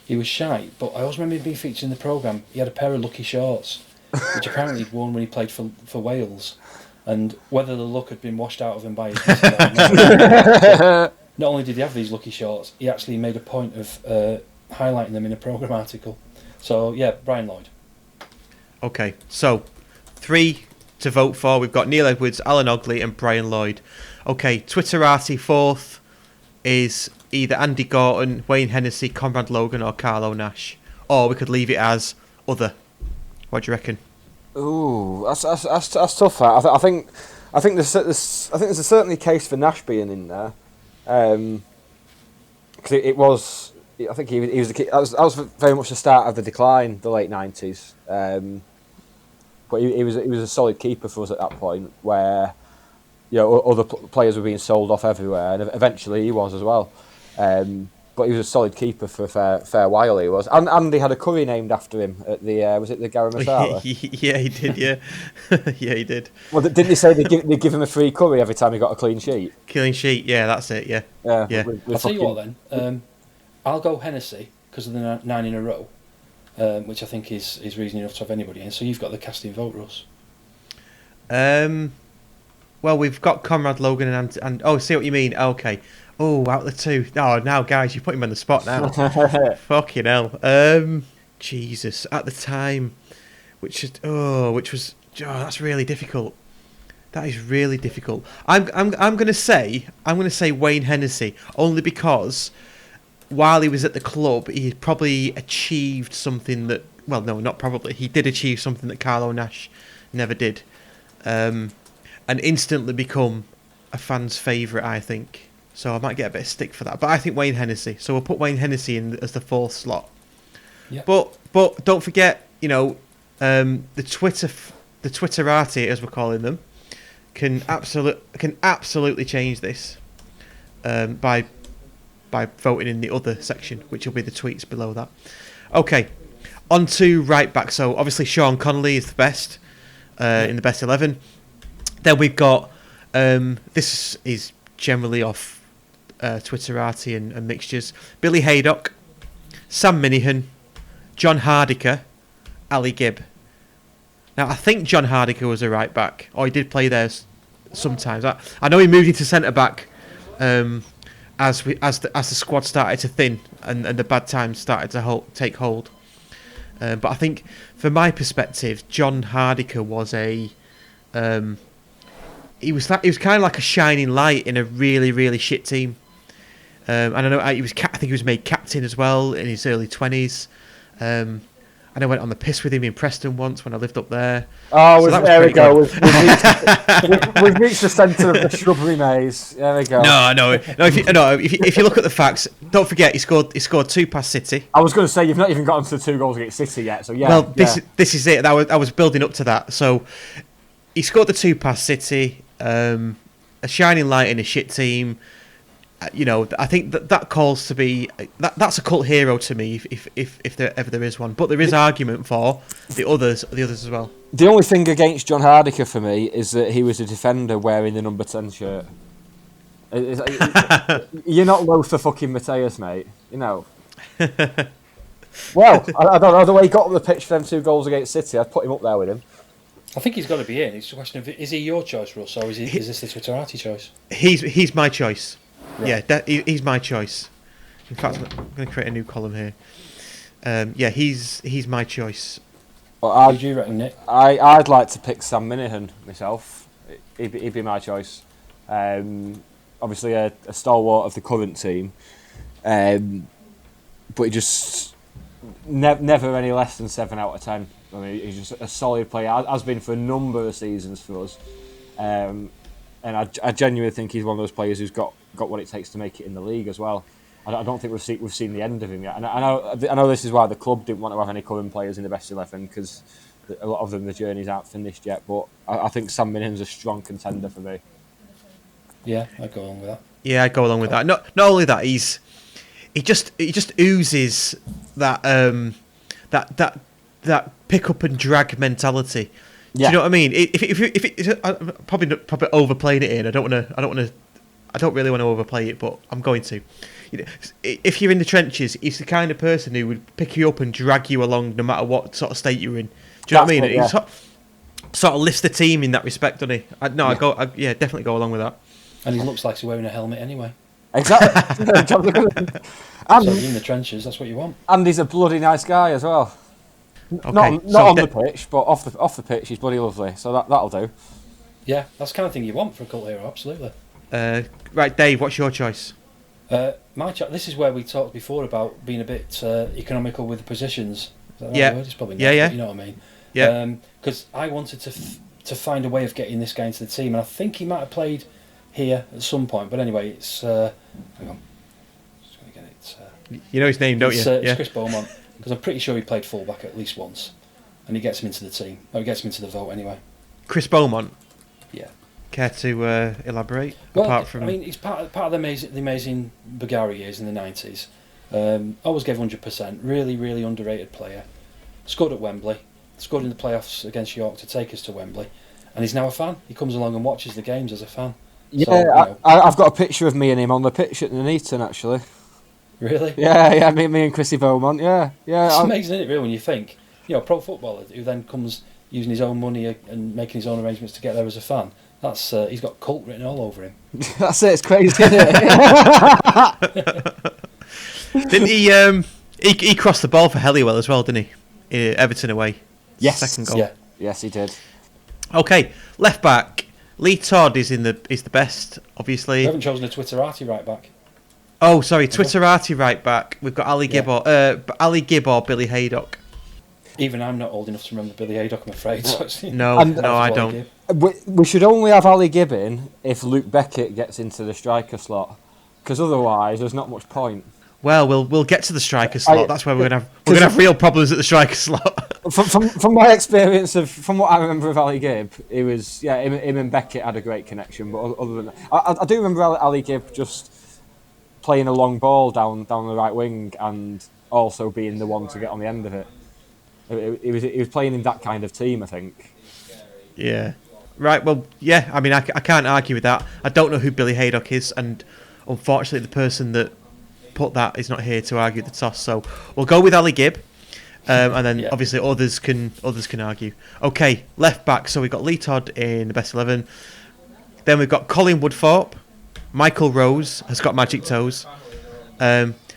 He was shite, but I always remember him being featured in the programme. He had a pair of lucky shorts, which apparently he'd worn when he played for Wales. And whether the luck had been washed out of him by his not only did he have these lucky shorts, he actually made a point of highlighting them in a programme article. So, yeah, Brian Lloyd. Okay, so 3 to vote for. We've got Neil Edwards, Alan Ogley and Brian Lloyd. Okay, Twitterati 4th is either Andy Gorton, Wayne Hennessy, Conrad Logan or Carlo Nash. Or we could leave it as other. What do you reckon? Ooh, that's tough. I think there's certainly a case for Nash being in there, because it was. I think he was the key. That was very much the start of the decline, the late 90s. But he was a solid keeper for us at that point, where other players were being sold off everywhere, and eventually he was as well. But he was a solid keeper for a fair while. He was, and they had a curry named after him at the was it the Garamsala? Yeah, he did. Yeah, yeah, he did. Well, didn't they say they give him a free curry every time he got a clean sheet? Clean sheet, yeah, that's it. Yeah, yeah. Yeah. I'll tell you what then. I'll go Hennessy because of the 9 in a row, which I think is reason enough to have anybody in. So you've got the casting vote, Russ. Well, we've got Conrad Logan and oh, see what you mean. Okay. Oh, out the two. Oh, now guys, you put him on the spot now. Fucking hell. Jesus. At the time, that's really difficult. That is really difficult. I'm gonna say Wayne Hennessy, only because while he was at the club, he probably achieved something that, well, no, not probably. He did achieve something that Carlo Nash never did, and instantly become a fan's favourite, I think. So I might get a bit of stick for that, but I think Wayne Hennessy. So we'll put Wayne Hennessy in as the fourth slot. Yeah. But don't forget, the Twitterati, as we're calling them, can absolutely change this by voting in the other section, which will be the tweets below that. Okay, on to right back. So obviously Sean Connolly is the best in the best 11. Then we've got this is generally off Twitterati and mixtures. Billy Haydock, Sam Minihan, John Hardiker, Ali Gibb. Now, I think John Hardiker was a right back, or he did play there sometimes. I know he moved into centre back as the squad started to thin and the bad times started to take hold. But I think, from my perspective, John Hardiker was he was kind of like a shining light in a really, really shit team. And I know I think he was made captain as well in his early 20s. And I went on the piss with him in Preston once when I lived up there. Oh, so there we go. We've reached the centre of the shrubbery maze. There we go. No. If you look at the facts, don't forget he scored 2 past City. I was going to say you've not even gotten to the 2 goals against City yet. So yeah. Well, this is it. I was building up to that. So he scored the 2 past City. A shining light in a shit team. I think that calls to be that's a cult hero to me if there ever there is one. But there is argument for the others as well. The only thing against John Hardiker for me is that he was a defender wearing the number 10 shirt. You're not Lothar fucking Mateus, mate. Well, I don't know the way he got up the pitch for them 2 goals against City. I'd put him up there with him. I think he's got to be in. It's a question of, is he your choice, Russ, or is this the Twitterati choice? He's my choice. Right. Yeah, he's my choice. In fact, I'm going to create a new column here. He's my choice. Well, who do you reckon, Nick? I'd like to pick Sam Minihan myself. He'd be my choice. Obviously, a stalwart of the current team, but he just never any less than 7 out of 10. I mean, he's just a solid player. Has been for a number of seasons for us, and I genuinely think he's one of those players who's got what it takes to make it in the league as well. I don't think we've seen the end of him yet. And I know this is why the club didn't want to have any current players in the best 11 because a lot of them the journeys aren't finished yet. But I think Sam Minihan's a strong contender for me. Yeah, I'd go along with that. Yeah, I'd go along with that. Not only that, he just oozes that pick up and drag mentality. Yeah. Do you know what I mean? If I'm probably overplaying it in. I don't really want to overplay it, but I'm going to. If you're in the trenches, he's the kind of person who would pick you up and drag you along no matter what sort of state you're in. Do you know what I mean? He sort of lifts the team in that respect, doesn't he? I definitely go along with that. And he looks like he's wearing a helmet anyway. Exactly. So in the trenches, that's what you want. And he's a bloody nice guy as well. Okay. Not on the pitch, but off the pitch, he's bloody lovely. So that'll do. Yeah, that's the kind of thing you want for a cult hero, absolutely. Right, Dave, what's your choice? This is where we talked before about being a bit economical with the positions. Yeah. It's probably not, yeah. But you know what I mean? Yeah. Because I wanted to find a way of getting this guy into the team, and I think he might have played here at some point. But anyway, it's hang on, just going to get it. You know his name, don't you? It's Chris Beaumont, because I'm pretty sure he played fullback at least once, and he gets him into the team. Or he gets him into the vote anyway. Chris Beaumont. Yeah. Care to elaborate? Well, apart from, I mean, he's part of the amazing Bergara years in the 90s. Always gave 100%. Really, really underrated player. Scored at Wembley. Scored in the playoffs against York to take us to Wembley. And he's now a fan. He comes along and watches the games as a fan. Yeah, so, I've got a picture of me and him on the pitch at Nuneaton, actually. Really? Yeah, me and Chrissy Beaumont, yeah. It's amazing, isn't it, really, when you think, a pro footballer who then comes using his own money and making his own arrangements to get there as a fan. That's he's got cult written all over him. That's it, it's crazy, isn't it? Didn't he crossed the ball for Helliwell as well, didn't he? Everton away. Yes. Second goal. Yeah. Yes, he did. Okay, left back. Lee Todd is the best, obviously. We haven't chosen a Twitterati right back. Oh, sorry, Twitterati right back. We've got Ali Gibb or Billy Haydock. Even I'm not old enough to remember Billy Haydock, I'm afraid. No, I don't. We should only have Ali Gibb in if Luke Beckett gets into the striker slot, because otherwise there's not much point. Well, we'll get to the striker slot. That's where we're gonna have real problems at the striker slot. From my experience from what I remember of Ali Gibb, it was him and Beckett had a great connection. But other than that, I do remember Ali Gibb just playing a long ball down the right wing and also being the one to get on the end of it. He was playing in that kind of team, I think. Yeah. Right. Well, yeah. I mean, I can't argue with that. I don't know who Billy Haydock is, and unfortunately, the person that put that is not here to argue the toss. So we'll go with Ali Gibb, and then obviously others can argue. Okay, left back. So we've got Lee Todd in the best 11. Then we've got Colin Woodthorpe, Michael Rose has got magic toes,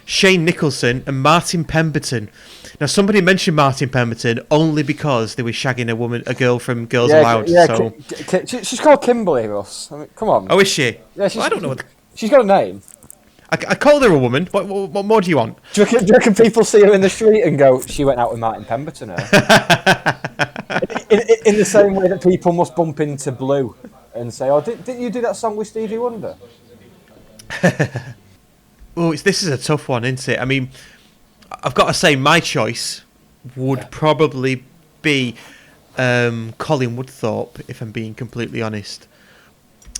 Shane Nicholson, and Martin Pemberton. Now, somebody mentioned Martin Pemberton only because they were shagging a girl from Girls Aloud. Yeah, so she's called Kimberly, Russ. I mean, come on. Oh, is she? Yeah, I don't know. She's got a name. I called her a woman. What more do you want? Do you reckon people see her in the street and go, she went out with Martin Pemberton? in the same way that people must bump into Blue and say, oh, didn't you do that song with Stevie Wonder? Oh, this is a tough one, isn't it? I mean, I've got to say my choice would probably be Colin Woodthorpe, if I'm being completely honest.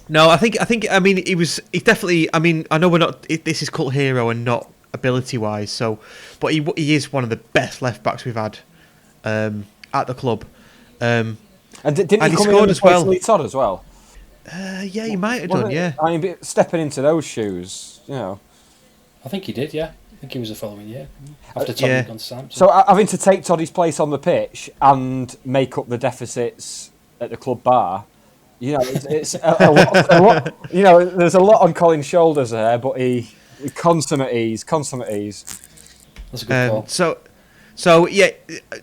No, I think. I mean, he's definitely. I mean, I know we're not. This is cult hero and not ability wise. So, but he is one of the best left backs we've had at the club. And didn't he come scored in as well? Lee Todd as well? Yeah, he might have done. Yeah. I mean, stepping into those shoes, I think he did, yeah. I think he was the following year. After Todd had gone to Southampton. So having to take Toddy's place on the pitch and make up the deficits at the club bar, it's a lot. There's a lot on Colin's shoulders there, but he consummate ease. That's a good call. So yeah,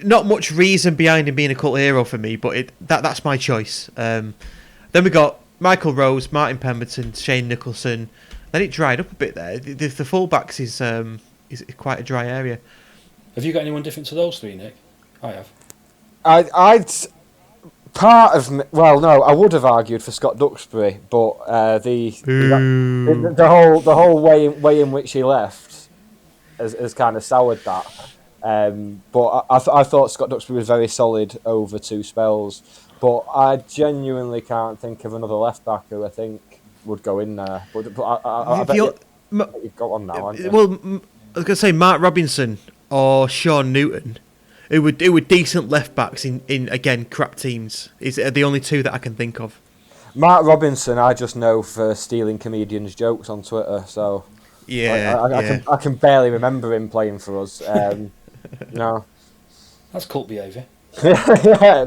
not much reason behind him being a cult hero for me, but that's my choice. Then we got Michael Rose, Martin Pemberton, Shane Nicholson. Then it dried up a bit there. The fullbacks is quite a dry area. Have you got anyone different to those three, Nick? I have. I'd part of me, well, no, I would have argued for Scott Duxbury, but the whole way in which he left has kind of soured that. But I thought Scott Duxbury was very solid over two spells. But I genuinely can't think of another left back who I think would go in there. But I bet you've got one now, haven't you? Well, I was going to say Mark Robinson or Sean Newton. It would decent left backs in again crap teams. Is the only two that I can think of. Mark Robinson, I just know for stealing comedians' jokes on Twitter. So I can barely remember him playing for us. No, that's cult behaviour. Yeah,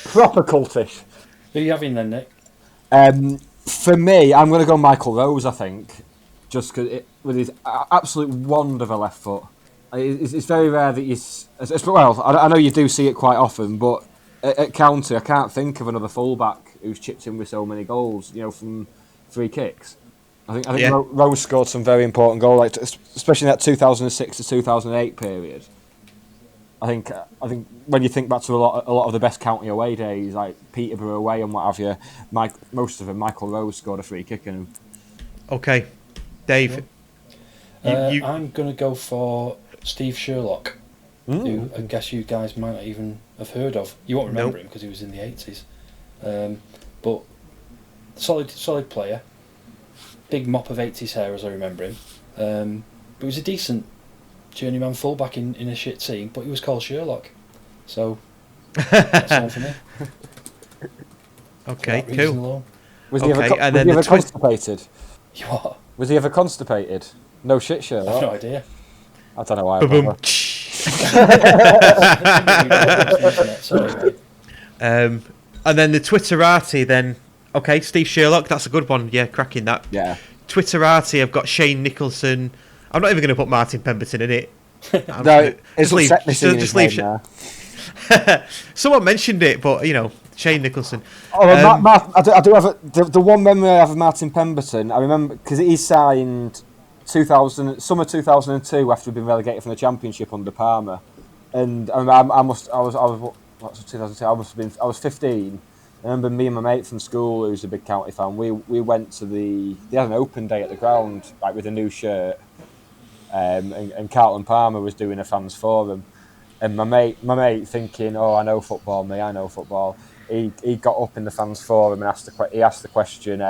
proper cultish. Who are you having then, Nick? For me, I'm going to go Michael Rose, I think. Just because with his absolute wand of a left foot. It's very rare that well, I know you do see it quite often, but at County, I can't think of another fullback who's chipped in with so many goals, from free kicks. I think Rose scored some very important goals, especially in that 2006 to 2008 period. I think when you think back to a lot of the best County away days, like Peterborough away and what have you, most of them, Michael Rose scored a free kick in them. Okay, Dave. I'm going to go for Steve Sherlock, who I guess you guys might not even have heard of. You won't remember him because he was in the 80s. But solid player. Big mop of 80s hair as I remember him. But he was a decent journeyman fullback in a shit team, but he was called Sherlock. So that's all for me. Okay, cool. Was he ever constipated? You what? Was he ever constipated? No shit, I've no Sherlock. idea. I don't know why. Ba-boom. Sorry, mate. And then the Twitterati then. Okay, Steve Sherlock, that's a good one. Yeah, cracking that. Yeah. Twitterati, I've got Shane Nicholson. I'm not even going to put Martin Pemberton in it. No, it's leave. upset me seeing Just his leave. name there. Someone mentioned it, but Shane Nicholson. Oh, I do have the one memory I have of Martin Pemberton. I remember because he signed summer 2002 after he'd been relegated from the Championship under Palmer, and I was 2002. I was 15. I remember me and my mate from school, who's a big County fan. We went to they had an open day at the ground, like with a new shirt, and Carlton Palmer was doing a fans forum, and my mate thinking, oh, I know football. He got up in the fans forum and asked the question,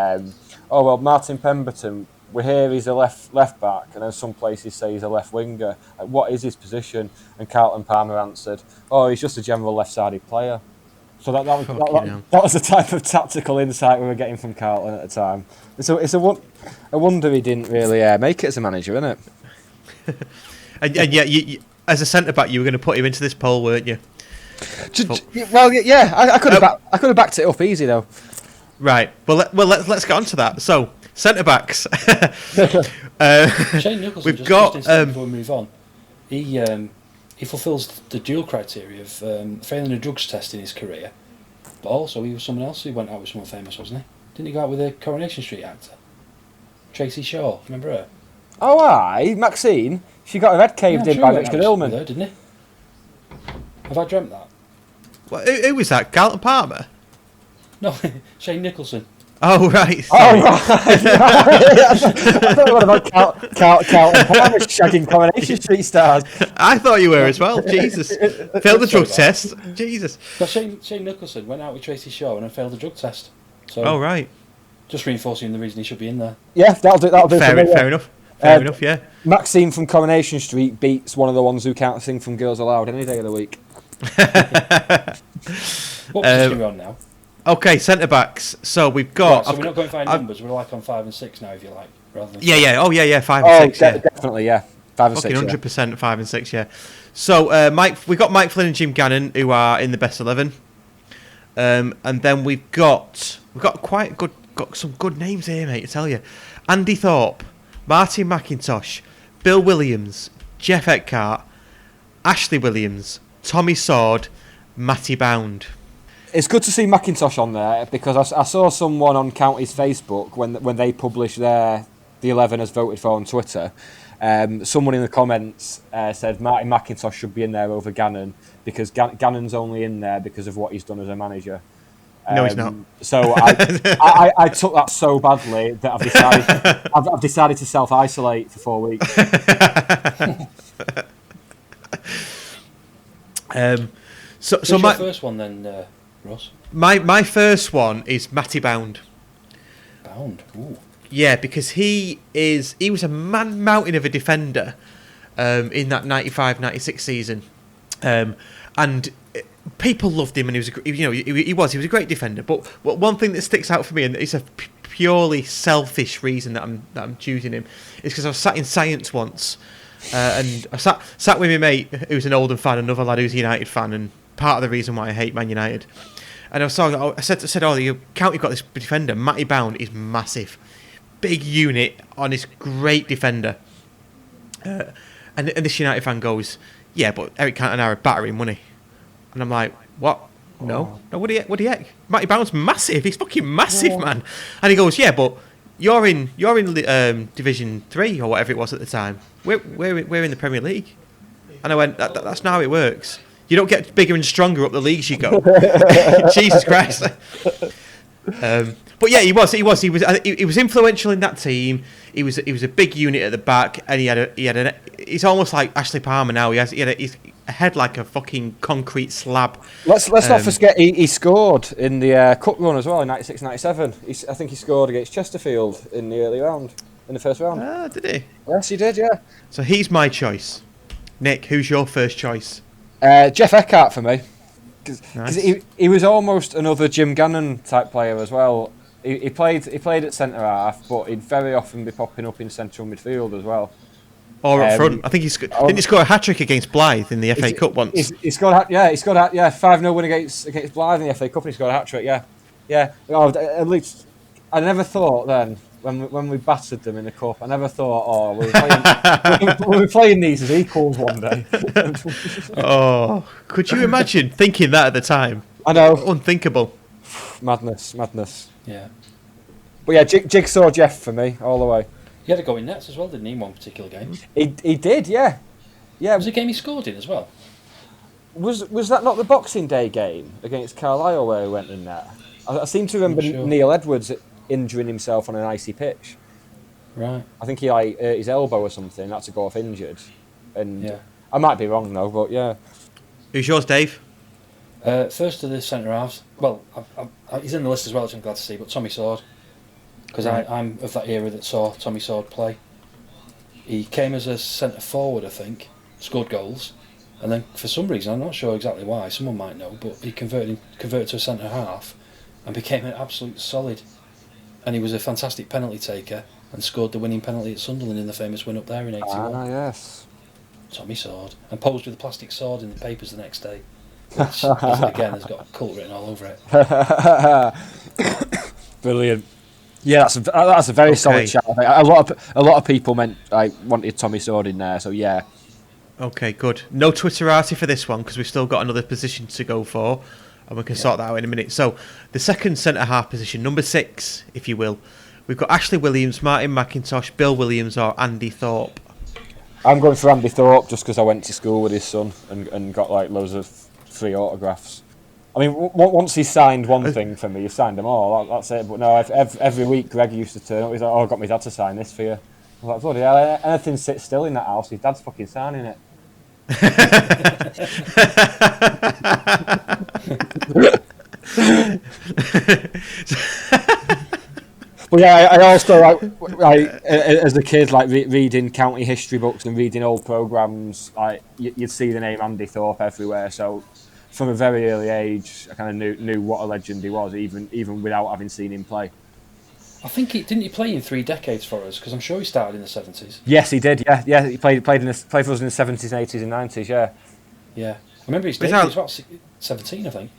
oh well, Martin Pemberton, we hear he's a left back, and then some places say he's a left winger. Like, what is his position? And Carlton Palmer answered, oh, he's just a general left-sided player. So that was the type of tactical insight we were getting from Carlton at the time. So it's a wonder he didn't really make it as a manager, isn't it? and yet, you, as a centre back, you were going to put him into this poll, weren't you? Well, yeah, I could have backed it up easy though. Right. Well, let's get on to that. So centre backs. Shane Nicholson. We've just got before we move on. He fulfills the dual criteria of failing a drugs test in his career, but also he was someone else who went out with someone famous, wasn't he? Didn't he go out with a Coronation Street actor? Tracy Shaw, remember her? Oh, aye, Maxine. She got her head caved in by Richard Hillman. Didn't he? Have I dreamt that? Well, who was that? Carlton Palmer? No, Shane Nicholson. Oh, right. Oh, right. I thought what about Carlton Palmer shagging Coronation Street stars. I thought you were as well. Jesus. Failed the drug test. Jesus. No, Shane Nicholson went out with Tracy Shaw and failed the drug test. So, oh, right. Just reinforcing the reason he should be in there. Yeah, that'll do. Fair enough. Fair enough, yeah. Maxine from Coronation Street beats one of the ones who can't sing from Girls Aloud any day of the week. What position are we on now? Okay, centre backs. So we've got. Right, so we're not going by numbers. We're like on 5 and 6 now, if you like, rather than. Yeah. Oh, yeah. 5 and 6. Yeah, definitely. Yeah, 5 and 6. 100%. 5 and 6. Yeah. So we've got Mike Flynn and Jim Gannon who are in the best 11, and then we've got some good names here, mate. I tell you, Andy Thorpe, Martin McIntosh, Bill Williams, Jeff Eckart, Ashley Williams, Tommy Sword, Matty Bound. It's good to see McIntosh on there because I saw someone on County's Facebook when they published the 11 as voted for on Twitter. Someone in the comments said Martin McIntosh should be in there over Gannon because Gannon's only in there because of what he's done as a manager. No, he's not. So I took that so badly that I've decided to self-isolate for 4 weeks. So my first one then, Russ. My first one is Matty Bound. Bound. Ooh. Yeah, because he was a man mountain of a defender in that 95-96 season, and people loved him, and he was a great defender. But one thing that sticks out for me, and it's a purely selfish reason that I'm choosing him, is because I was sat in science once, and I sat with my mate who's an Oldham fan, another lad who's a United fan, and part of the reason why I hate Man United. And I said, oh, you County got this defender, Matty Bound is massive, big unit on this great defender. And this United fan goes, yeah, but Eric Cantona are battering money. And I'm like, what? No, what do you heck? Matty Bound's massive. He's fucking massive, man. And he goes, yeah, but you're in Division 3 or whatever it was at the time. We're in the Premier League. And I went, that's not how it works. You don't get bigger and stronger up the leagues you go. Jesus Christ. But yeah, he was influential in that team. He was a big unit at the back, and he's almost like Ashley Palmer now. He had a head like a fucking concrete slab. Let's not forget he scored in the cup run as well in 96-97. I think he scored against Chesterfield in the first round. Did he? Yes, he did. Yeah. So he's my choice. Nick, who's your first choice? Jeff Eckart for me, because nice. he was almost another Jim Gannon type player as well. He played at centre half, but he'd very often be popping up in central midfield as well. Or up front. I think didn't he score a hat trick against Blythe in the FA Cup once? He scored 5-0 win against Blythe in the FA Cup, and he scored a hat trick. Yeah. Oh, at least I never thought then when we battered them in the cup. I never thought, we'll be playing these as equals one day. Oh, could you imagine thinking that at the time? I know, unthinkable. Madness. Yeah. But yeah, Jigsaw Jeff for me all the way. He had a go in nets as well, didn't he? In one particular game. He did, yeah. Was it a game he scored in as well? Was that not the Boxing Day game against Carlisle where he went in there? I seem to remember Neil Edwards injuring himself on an icy pitch. Right. I think he hurt his elbow or something. Had to go off injured. And yeah. I might be wrong though, but yeah. Who's yours, Dave? First of the centre halves. Well, he's in the list as well, which I'm glad to see. But Tommy Sword, because I'm of that era that saw Tommy Sword play. He came as a centre forward, I think, scored goals, and then for some reason, I'm not sure exactly why. Someone might know, but he converted to a centre half, and became an absolute solid. And he was a fantastic penalty taker and scored the winning penalty at Sunderland in the famous win up there in '81. Ah, yes. Tommy Sword, and posed with a plastic sword in the papers the next day, which again has got a cult written all over it. Brilliant. Yeah, that's a very solid shout. A lot of people wanted Tommy Sword in there, so yeah. Okay, good. No Twitterati for this one because we've still got another position to go for, and we can sort that out in a minute. So the second centre half position, number 6, if you will, we've got Ashley Williams, Martin McIntosh, Bill Williams, or Andy Thorpe. I'm going for Andy Thorpe just because I went to school with his son and got like loads of free autographs. I mean, once he signed one thing for me, he signed them all. That's it. But no, every week Greg used to turn up. He's like, "Oh, I got my dad to sign this for you." I was like, "Bloody hell! Anything sits still in that house, his dad's fucking signing it." But yeah, I also like as a kid, like reading county history books and reading old programmes. Like you'd see the name Andy Thorpe everywhere. So from a very early age, I kind of knew what a legend he was, even without having seen him play. I think didn't he play in 3 decades for us? Because I'm sure he started in the 70s. Yes, he did. Yeah, he played for us in the 70s, 80s, and 90s. Yeah. Yeah, I remember his debut. He was about 17, I think.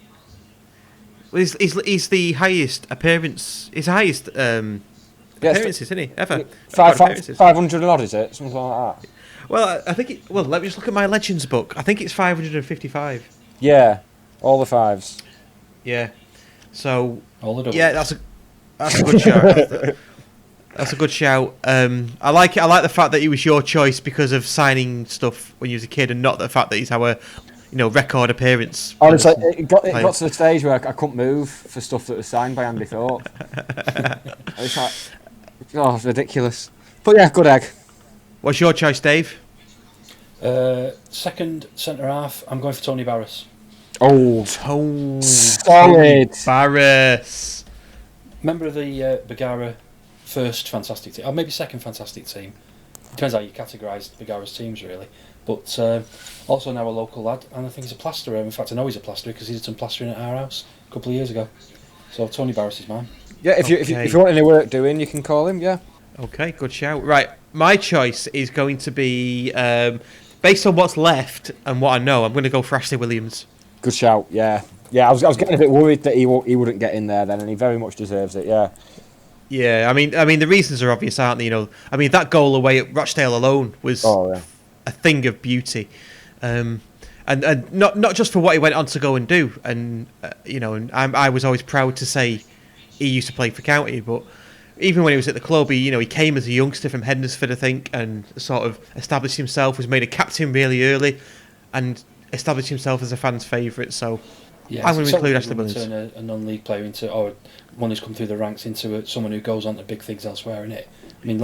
Well, he's the highest appearance. He's the highest appearances, isn't he? Ever. 500 and odd, is it? Something like that. Well, I think. Let me just look at my Legends book. I think it's 555. Yeah, all the 5s. Yeah. So. All the doubles. Yeah, that's a good shout. That's a good shout. I like it. I like the fact that he was your choice because of signing stuff when you was a kid, and not the fact that he's our, record appearance. Honestly, it got to the stage where I couldn't move for stuff that was signed by Andy Thorpe. It's like, it's ridiculous. But yeah, good egg. What's your choice, Dave? Second centre half, I'm going for Tony Barras. Oh, solid. Barras. Member of the Bergara first fantastic team, or maybe second fantastic team. Depends how you categorise Bergara's teams, really. But also now a local lad, and I think he's a plasterer. In fact, I know he's a plasterer because he did some plastering at our house a couple of years ago. So Tony Barras is mine. Yeah, if you want any work doing, you can call him. Yeah. Okay, good shout. Right, my choice is going to be based on what's left and what I know. I'm going to go for Ashley Williams. Good shout. Yeah. I was getting a bit worried that he wouldn't get in there then, and he very much deserves it. Yeah. Yeah, I mean, the reasons are obvious, aren't they? That goal away at Rochdale alone was a thing of beauty, and not just for what he went on to go and do, and I was always proud to say he used to play for County, but even when he was at the club, he came as a youngster from Hednesford, I think, and sort of established himself, was made a captain really early, and established himself as a fan's favourite. So I'm going to include Ashley Williams. Turn a non-league player into, or one who's come through the ranks into someone who goes on to big things elsewhere, innit? I mean,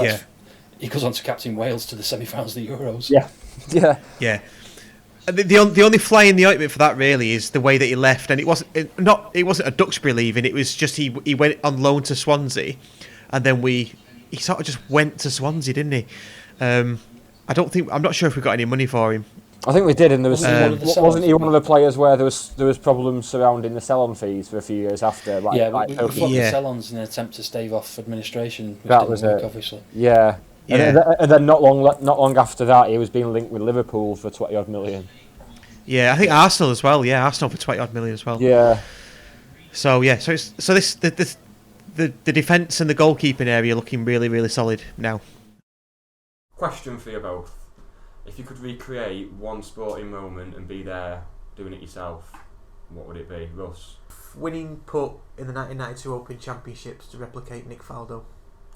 he goes on to captain Wales to the semi-finals of the Euros. Yeah. The only fly in the ointment for that really is the way that he left, and it wasn't a Duxbury leaving. It was just he went on loan to Swansea, and then he sort of just went to Swansea, didn't he? I'm not sure if we got any money for him. I think we did, and there was wasn't he one of the the players where there was problems surrounding the sell-on fees for a few years after? Like, yeah, like we flogged the Yeah. sell-ons in an attempt to stave off administration, which That didn't was work, it. obviously. Yeah. Yeah. And then not long after that, he was being linked with Liverpool for 20 odd million. Yeah, I think Arsenal as well. Yeah, Arsenal for 20 odd million as well. Yeah. So yeah, the defence and the goalkeeping area looking really, really solid now. Question for you both. If you could recreate one sporting moment and be there doing it yourself, what would it be? Russ? Winning putt in the 1992 Open Championships to replicate Nick Faldo.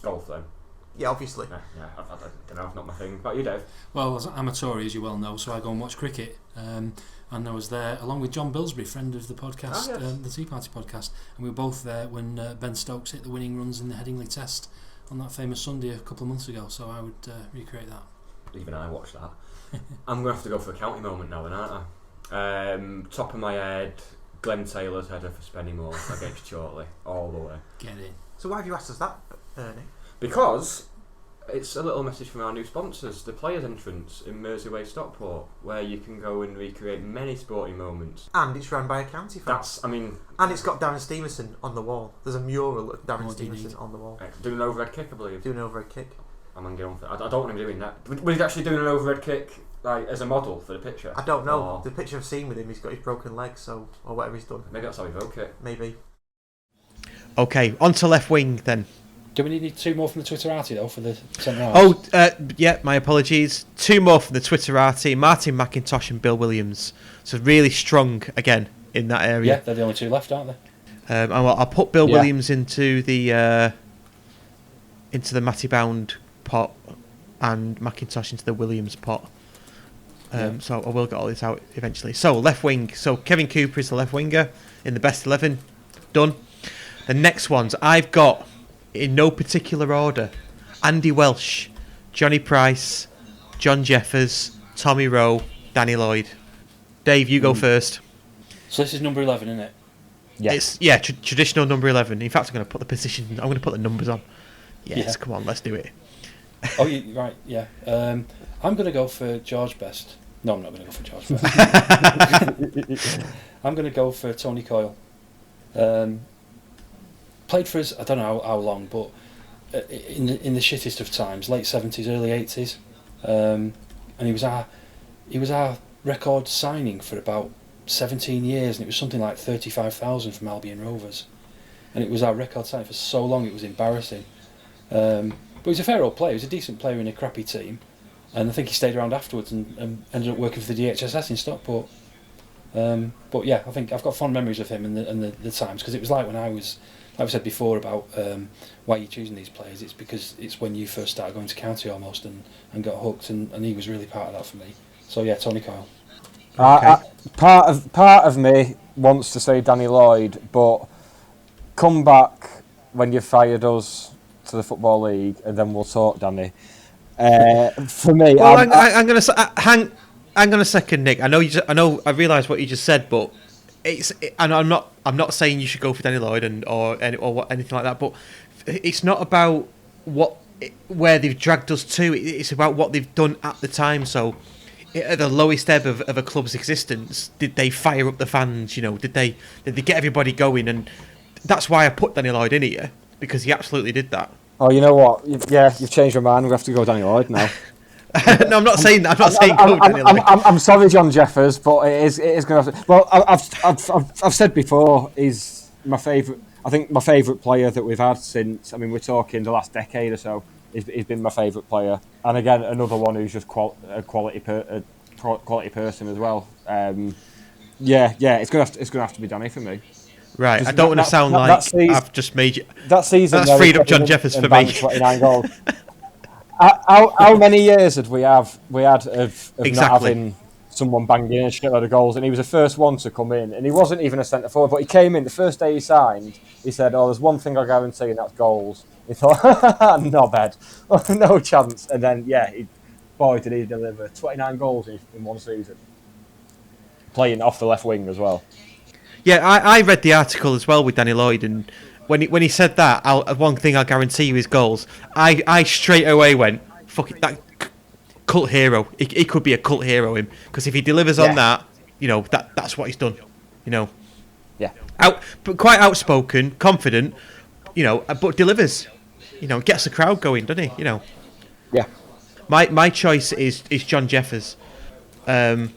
Golf then? Yeah, obviously. Yeah, I don't know, not my thing. But you, Dave? Well, I'm a Tory, as you well know, so I go and watch cricket. And I was there along with John Billsbury, friend of the podcast, the Tea Party podcast, and we were both there when Ben Stokes hit the winning runs in the Headingley Test on that famous Sunday a couple of months ago. So I would recreate that. Even I watched that. I'm going to have to go for a county moment now, then, aren't I? Top of my head, Glenn Taylor's header for Spennymoor against Chorley, all the way. Get in. So why have you asked us that, Ernie? Because it's a little message from our new sponsors, the Players Entrance in Mersey Stockport, where you can go and recreate many sporting moments. And it's run by a county fan. And it's got Darren Stevenson on the wall. There's a mural of Darren What do you Stevenson need? on the wall. doing an overhead kick, I believe. Doing an overhead kick. I'm going to get on for it. I don't want him doing that. Was he actually doing an overhead kick like as a model for the picture? I don't know. Or The picture I've seen with him, he's got his broken leg, or whatever he's done. maybe that's how he broke it. Maybe. Okay, on to left wing then. Do we need 2 more from the Twitterati though for the centre halves? Oh, yeah, my apologies. 2 more from the Twitterati, Martin McIntosh and Bill Williams. So really strong again in that Yeah, area. they're the only 2 left, aren't they? I'll put Bill Yeah. Williams into the Matty Bound pot and McIntosh into the Williams pot. So I will get all this out eventually. So left wing. So Kevin Cooper is the left winger in the best 11. Done. The next ones I've got in no particular order: Andy Welsh, Johnny Price, John Jeffers, Tommy Rowe, Danny Lloyd. Dave, you go first. So this is number 11, isn't it? Yeah. It's traditional number 11. In fact, I'm going to put the position. I'm going to put the numbers on. Yes, Yeah. come on, let's do it. Oh, right, yeah. I'm going to go for George Best. No, I'm not going to go for George Best. I'm going to go for Tony Coyle. Played for us, I don't know how long, but in the shittest of times, late 70s, early 80s. And he was our record signing for about 17 years, and it was something like 35,000 from Albion Rovers. And it was our record signing for so long, it was embarrassing. But he was a fair old player. He was a decent player in a crappy team, and I think he stayed around afterwards and ended up working for the DHSS in Stockport. But yeah, I think I've got fond memories of him and the times, because it was like when I was, like we said before about why you're choosing these players. It's because it's when you first started going to county almost and got hooked, and he was really part of that for me. So yeah, Tony Coyle. Part of me wants to say Danny Lloyd, but come back when you've fired us to the Football League, and then we'll talk, Danny. For me, Well, I'm going to hang on a second, Nick. I realise what you just said, but and I'm not saying you should go for Danny Lloyd or anything like that. But it's not about where they've dragged us to. It's about what they've done at the time. So, at the lowest ebb of a club's existence, did they fire up the fans? You know, did they get everybody going? And that's why I put Danny Lloyd in here, because he absolutely did that. Oh, you know what? You've changed your mind. We have to go Danny Lloyd now. No, I'm not saying that. I'm not saying go Danny Lloyd. I'm sorry, John Jeffers, but it is going to have to. Well, I've said before, he's my favourite. I think my favourite player that we've had since. I mean, we're talking the last decade or so. He's been my favourite player, and again, another one who's just a quality person as well. It's going to have to be Danny for me. Right, Just I don't want to sound like I've just made you. That season, that's freed up John Jeffers for me. 29 goals. How many years had we had of Exactly. not having someone banging in a shitload of goals? And he was the first one to come in, and he wasn't even a centre forward, but he came in the first day he signed. He said, "Oh, there's one thing I guarantee, and that's goals." He thought, "No bad, no chance." And then, boy, did he deliver 29 goals in one season, playing off the left wing as well. Yeah, I read the article as well with Danny Lloyd, and when he said that, one thing I'll guarantee you is goals. I straight away went, fuck it, that cult hero. He could be a cult hero, him, because if he delivers on that, that's what he's done. Yeah. But quite outspoken, confident, but delivers. Gets the crowd going, doesn't he? Yeah. My choice is John Jeffers. And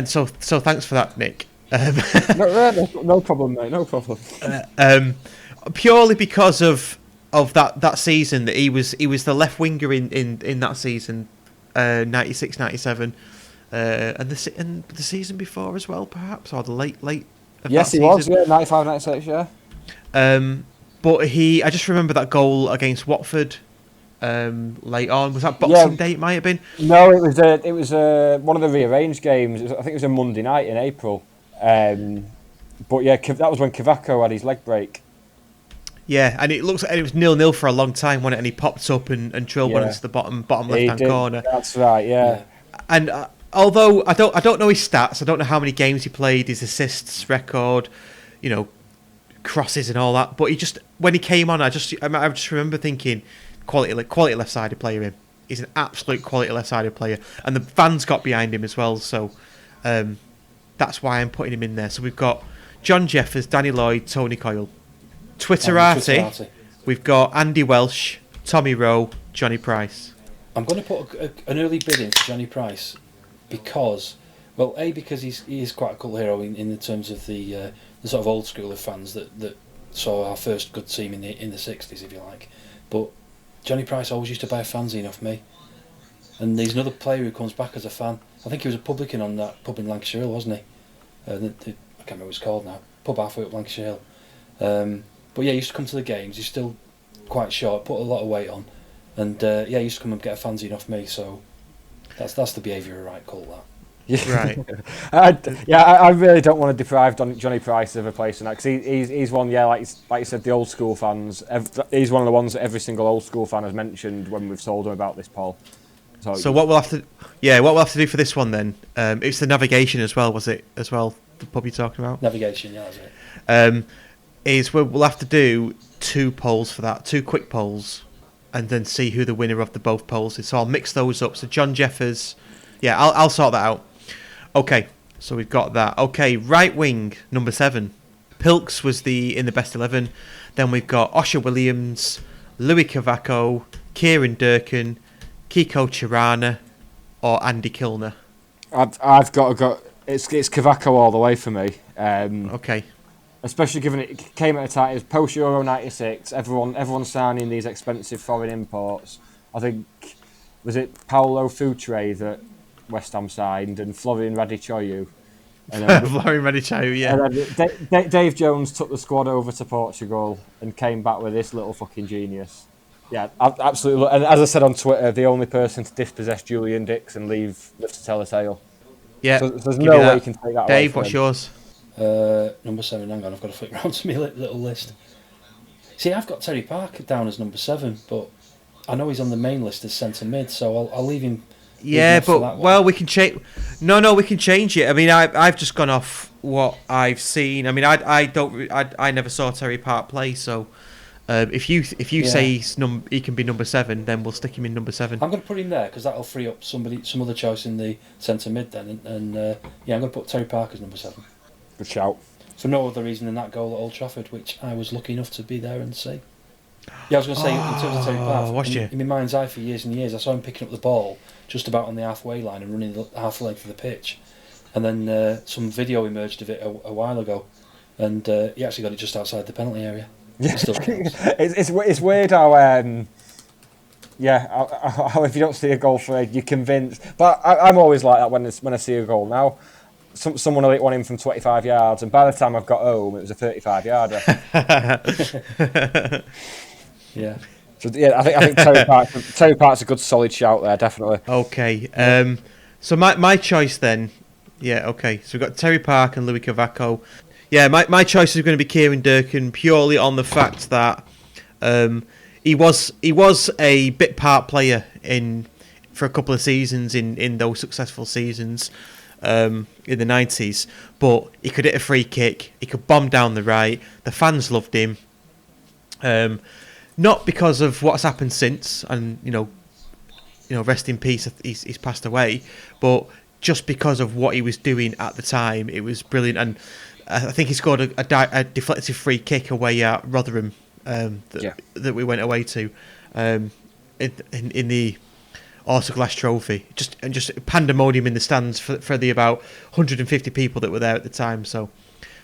so thanks for that, Nick. No problem, mate. No problem. Purely because of that season that he was the left winger in that season, 96-97, and the season before as well, perhaps, or the late. Yes, he was. Yeah, 95-96. Yeah. But I just remember that goal against Watford. Late on, was that Boxing Day? It might have been. No, it was one of the rearranged games. I think it was a Monday night in April. But yeah, that was when Cavaco had his leg break. Yeah, and it was 0-0 for a long time, wasn't it? And he popped up and drilled one into the bottom left hand corner. That's right. Yeah. And although I don't know his stats, I don't know how many games he played, his assists record, crosses and all that. But when he came on, I just remember thinking, quality left-sided player. Him, he's an absolute quality left-sided player, and the fans got behind him as well. So that's why I'm putting him in there. So we've got John Jeffers, Danny Lloyd, Tony Coyle, Twitterati. We've got Andy Welsh, Tommy Rowe, Johnny Price. I'm going to put an early bid in for Johnny Price because he is quite a cool hero in the terms of the sort of old school of fans that saw our first good team in the 60s, if you like. But Johnny Price always used to buy a fanzine off me, and he's another player who comes back as a fan. I think he was a publican on that pub in Lancashire Hill, wasn't he? I can't remember what it's called now. Pub halfway up Lancashire Hill. But yeah, he used to come to the games. He's still quite short, put a lot of weight on, and he used to come and get a fanzine off me. So that's the behaviour of a right cult, that. Right. I really don't want to deprive Johnny Price of a place in that, because he's one, like you said, the old school fans. He's one of the ones that every single old school fan has mentioned when we've told them about this poll. So what we'll have to do for this one then, it's the navigation as well, was it as well, the pub you're talking about? Navigation, yeah, that's it. Is we'll have to do 2 polls for that, 2 quick polls, and then see who the winner of the both polls is. So I'll mix those up. So John Jeffers, I'll sort that out. Okay, so we've got that. Okay, right wing, number 7. Pilks was in the best 11. Then we've got Osher Williams, Louis Cavaco, Kieran Durkin, Kiko Chirana, or Andy Kilner. I've got to go. It's Cavaco all the way for me. Okay. Especially given it came at a time, it was post Euro 96. Everyone's signing these expensive foreign imports. I think, was it Paolo Futre that West Ham signed, and Florian Radichoyu. Florian Radichoyu, yeah. And then Dave Jones took the squad over to Portugal and came back with this little fucking genius. Yeah, absolutely. And as I said on Twitter, the only person to dispossess Julian Dix and leave live to tell a tale. Yeah, so there's no way you can take that. Dave, what's yours? Number 7. Hang on, I've got to flick round to my little list. See, I've got Terry Parker down as number 7, but I know he's on the main list as centre mid, so I'll leave him. Yeah, but we can change. No, we can change it. I mean, I've just gone off what I've seen. I mean, I never saw Terry Park play, so if you say he can be number 7, then we'll stick him in number 7. I'm going to put him there because that'll free up some other choice in the centre mid then, and I'm going to put Terry Park as number 7. Good shout. For no other reason than that goal at Old Trafford, which I was lucky enough to be there and see. Yeah, I was going to say, in terms of Terry Park, in my mind's eye for years and years, I saw him picking up the ball just about on the halfway line and running the half length of the pitch. And then some video emerged of it a while ago, and he actually got it just outside the penalty area. Yeah. It's weird how how if you don't see a goal for it, you're convinced. But I'm always like that when I see a goal now. Someone will hit one in from 25 yards, and by the time I've got home, it was a 35-yarder. Yeah. So yeah, I think Terry Park's a good solid shout there, definitely. Okay. So my choice then, okay. So we've got Terry Park and Louis Cavaco. Yeah, my choice is going to be Kieran Durkin purely on the fact that he was a bit part player for a couple of seasons in those successful seasons. In the 90s, but he could hit a free kick, he could bomb down the right, the fans loved him, not because of what's happened since, and rest in peace. He's passed away, but just because of what he was doing at the time, it was brilliant. And I think he scored a deflected free kick away at Rotherham that we went away to in the Autoglass Trophy. Just pandemonium in the stands for the about 150 people that were there at the time. So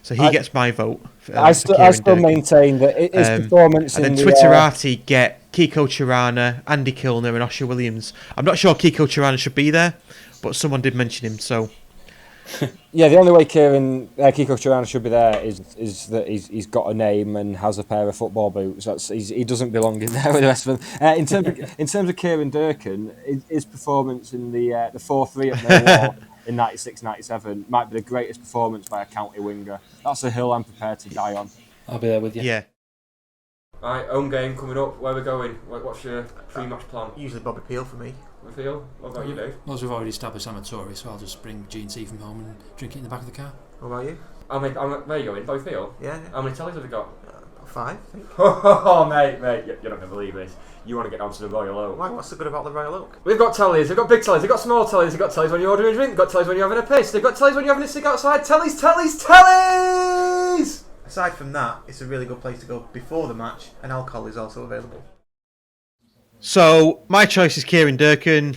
he gets my vote. I still maintain that his performance and in then Twitterati get Kiko Tirana, Andy Kilner and Osher Williams. I'm not sure Kiko Tirana should be there, but someone did mention him, so... Yeah, the only way Kiko Tirana should be there is that he's got a name and has a pair of football boots. He doesn't belong in there with the rest of them. In terms of Kieran Durkin, his performance in the 4-3 at Millwall in 96-97 might be the greatest performance by a county winger. That's a hill I'm prepared to die on. I'll be there with you. Yeah. Right, home game coming up. Where are we going? What's your pre-match plan? Usually Bobby Peel for me. Phil, what about you, Dave? Well, as we've already established, I'm a Tory, so I'll just bring G&T from home and drink it in the back of the car. What about you? Where are you going? Bobby Phil? Yeah. How many tellies have you got? 5, I think. Oh, mate, you're not going to believe this. You want to get down to the Royal Oak. Why? What's so good about the Royal Oak? We've got tellies, we've got big tellies, we've got small tellies, we've got tellies when you're ordering a drink, we've got tellies when you're having a piss, they've got tellies when you're having a cig outside. Tellies! Aside from that, it's a really good place to go before the match, and alcohol is also available. So, my choice is Kieran Durkin,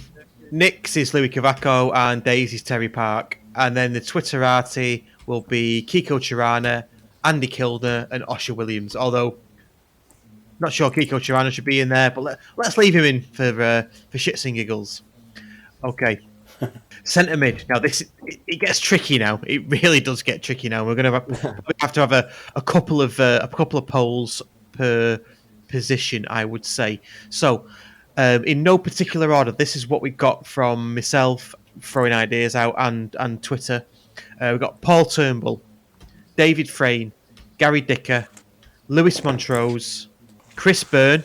Nick's is Louis Cavaco, and Daisy's Terry Park. And then the Twitterati will be Kiko Tirana, Andy Kilner, and Osher Williams. Although, not sure Kiko Tirana should be in there, but let's leave him in for shits and giggles. Okay. Centre mid. Now it gets tricky now. It really does get tricky now. We're going to have to have a couple of polls per position, I would say. So, in no particular order, this is what we got from myself throwing ideas out and Twitter. We've got Paul Turnbull, David Frayne, Gary Dicker, Lewis Montrose, Chris Byrne,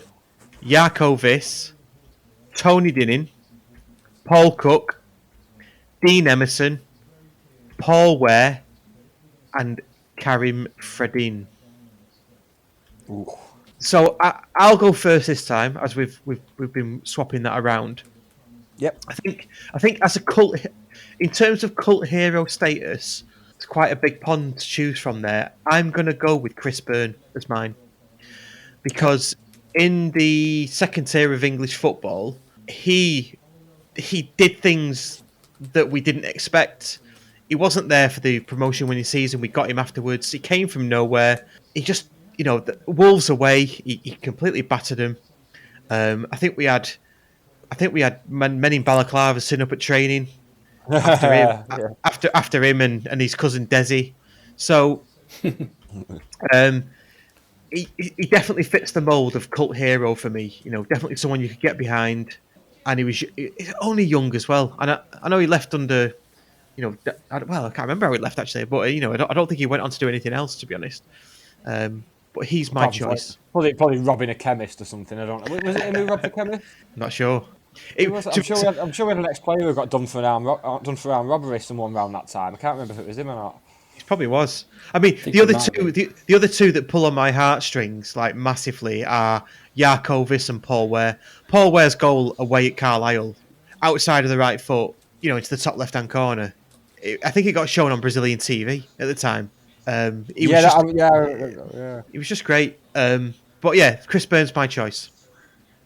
Jarko Viss, Tony Dinning, Paul Cook, Dean Emerson, Paul Ware, and Karim Fredin. Ooh. So I'll go first this time, as we've been swapping that around. Yep. I think as a cult, in terms of cult hero status, it's quite a big pond to choose from there. I'm gonna go with Chris Byrne as mine, because in the second tier of English football, he did things that we didn't expect. He wasn't there for the promotion winning season. We got him afterwards. He came from nowhere. He just, the Wolves away, he completely battered them. I think we had men in balaclavas sitting up at training after him and his cousin Desi. So he definitely fits the mould of cult hero for me. Definitely someone you could get behind. And he's only young as well. And I know he left under, I can't remember how he left actually, but I don't think he went on to do anything else, to be honest. But he's my choice. Probably robbing a chemist or something. I don't know. Was it him who robbed the chemist? I'm not sure. I'm sure we had an ex-player who got done for armed robbery. Someone around that time. I can't remember if it was him or not. It probably was. I mean, the other two that pull on my heartstrings like massively are Jarko Viss and Paul Ware. Paul Ware's goal away at Carlisle, outside of the right foot, into the top left-hand corner. I think it got shown on Brazilian TV at the time. He was just great. But yeah, Chris Byrne's my choice.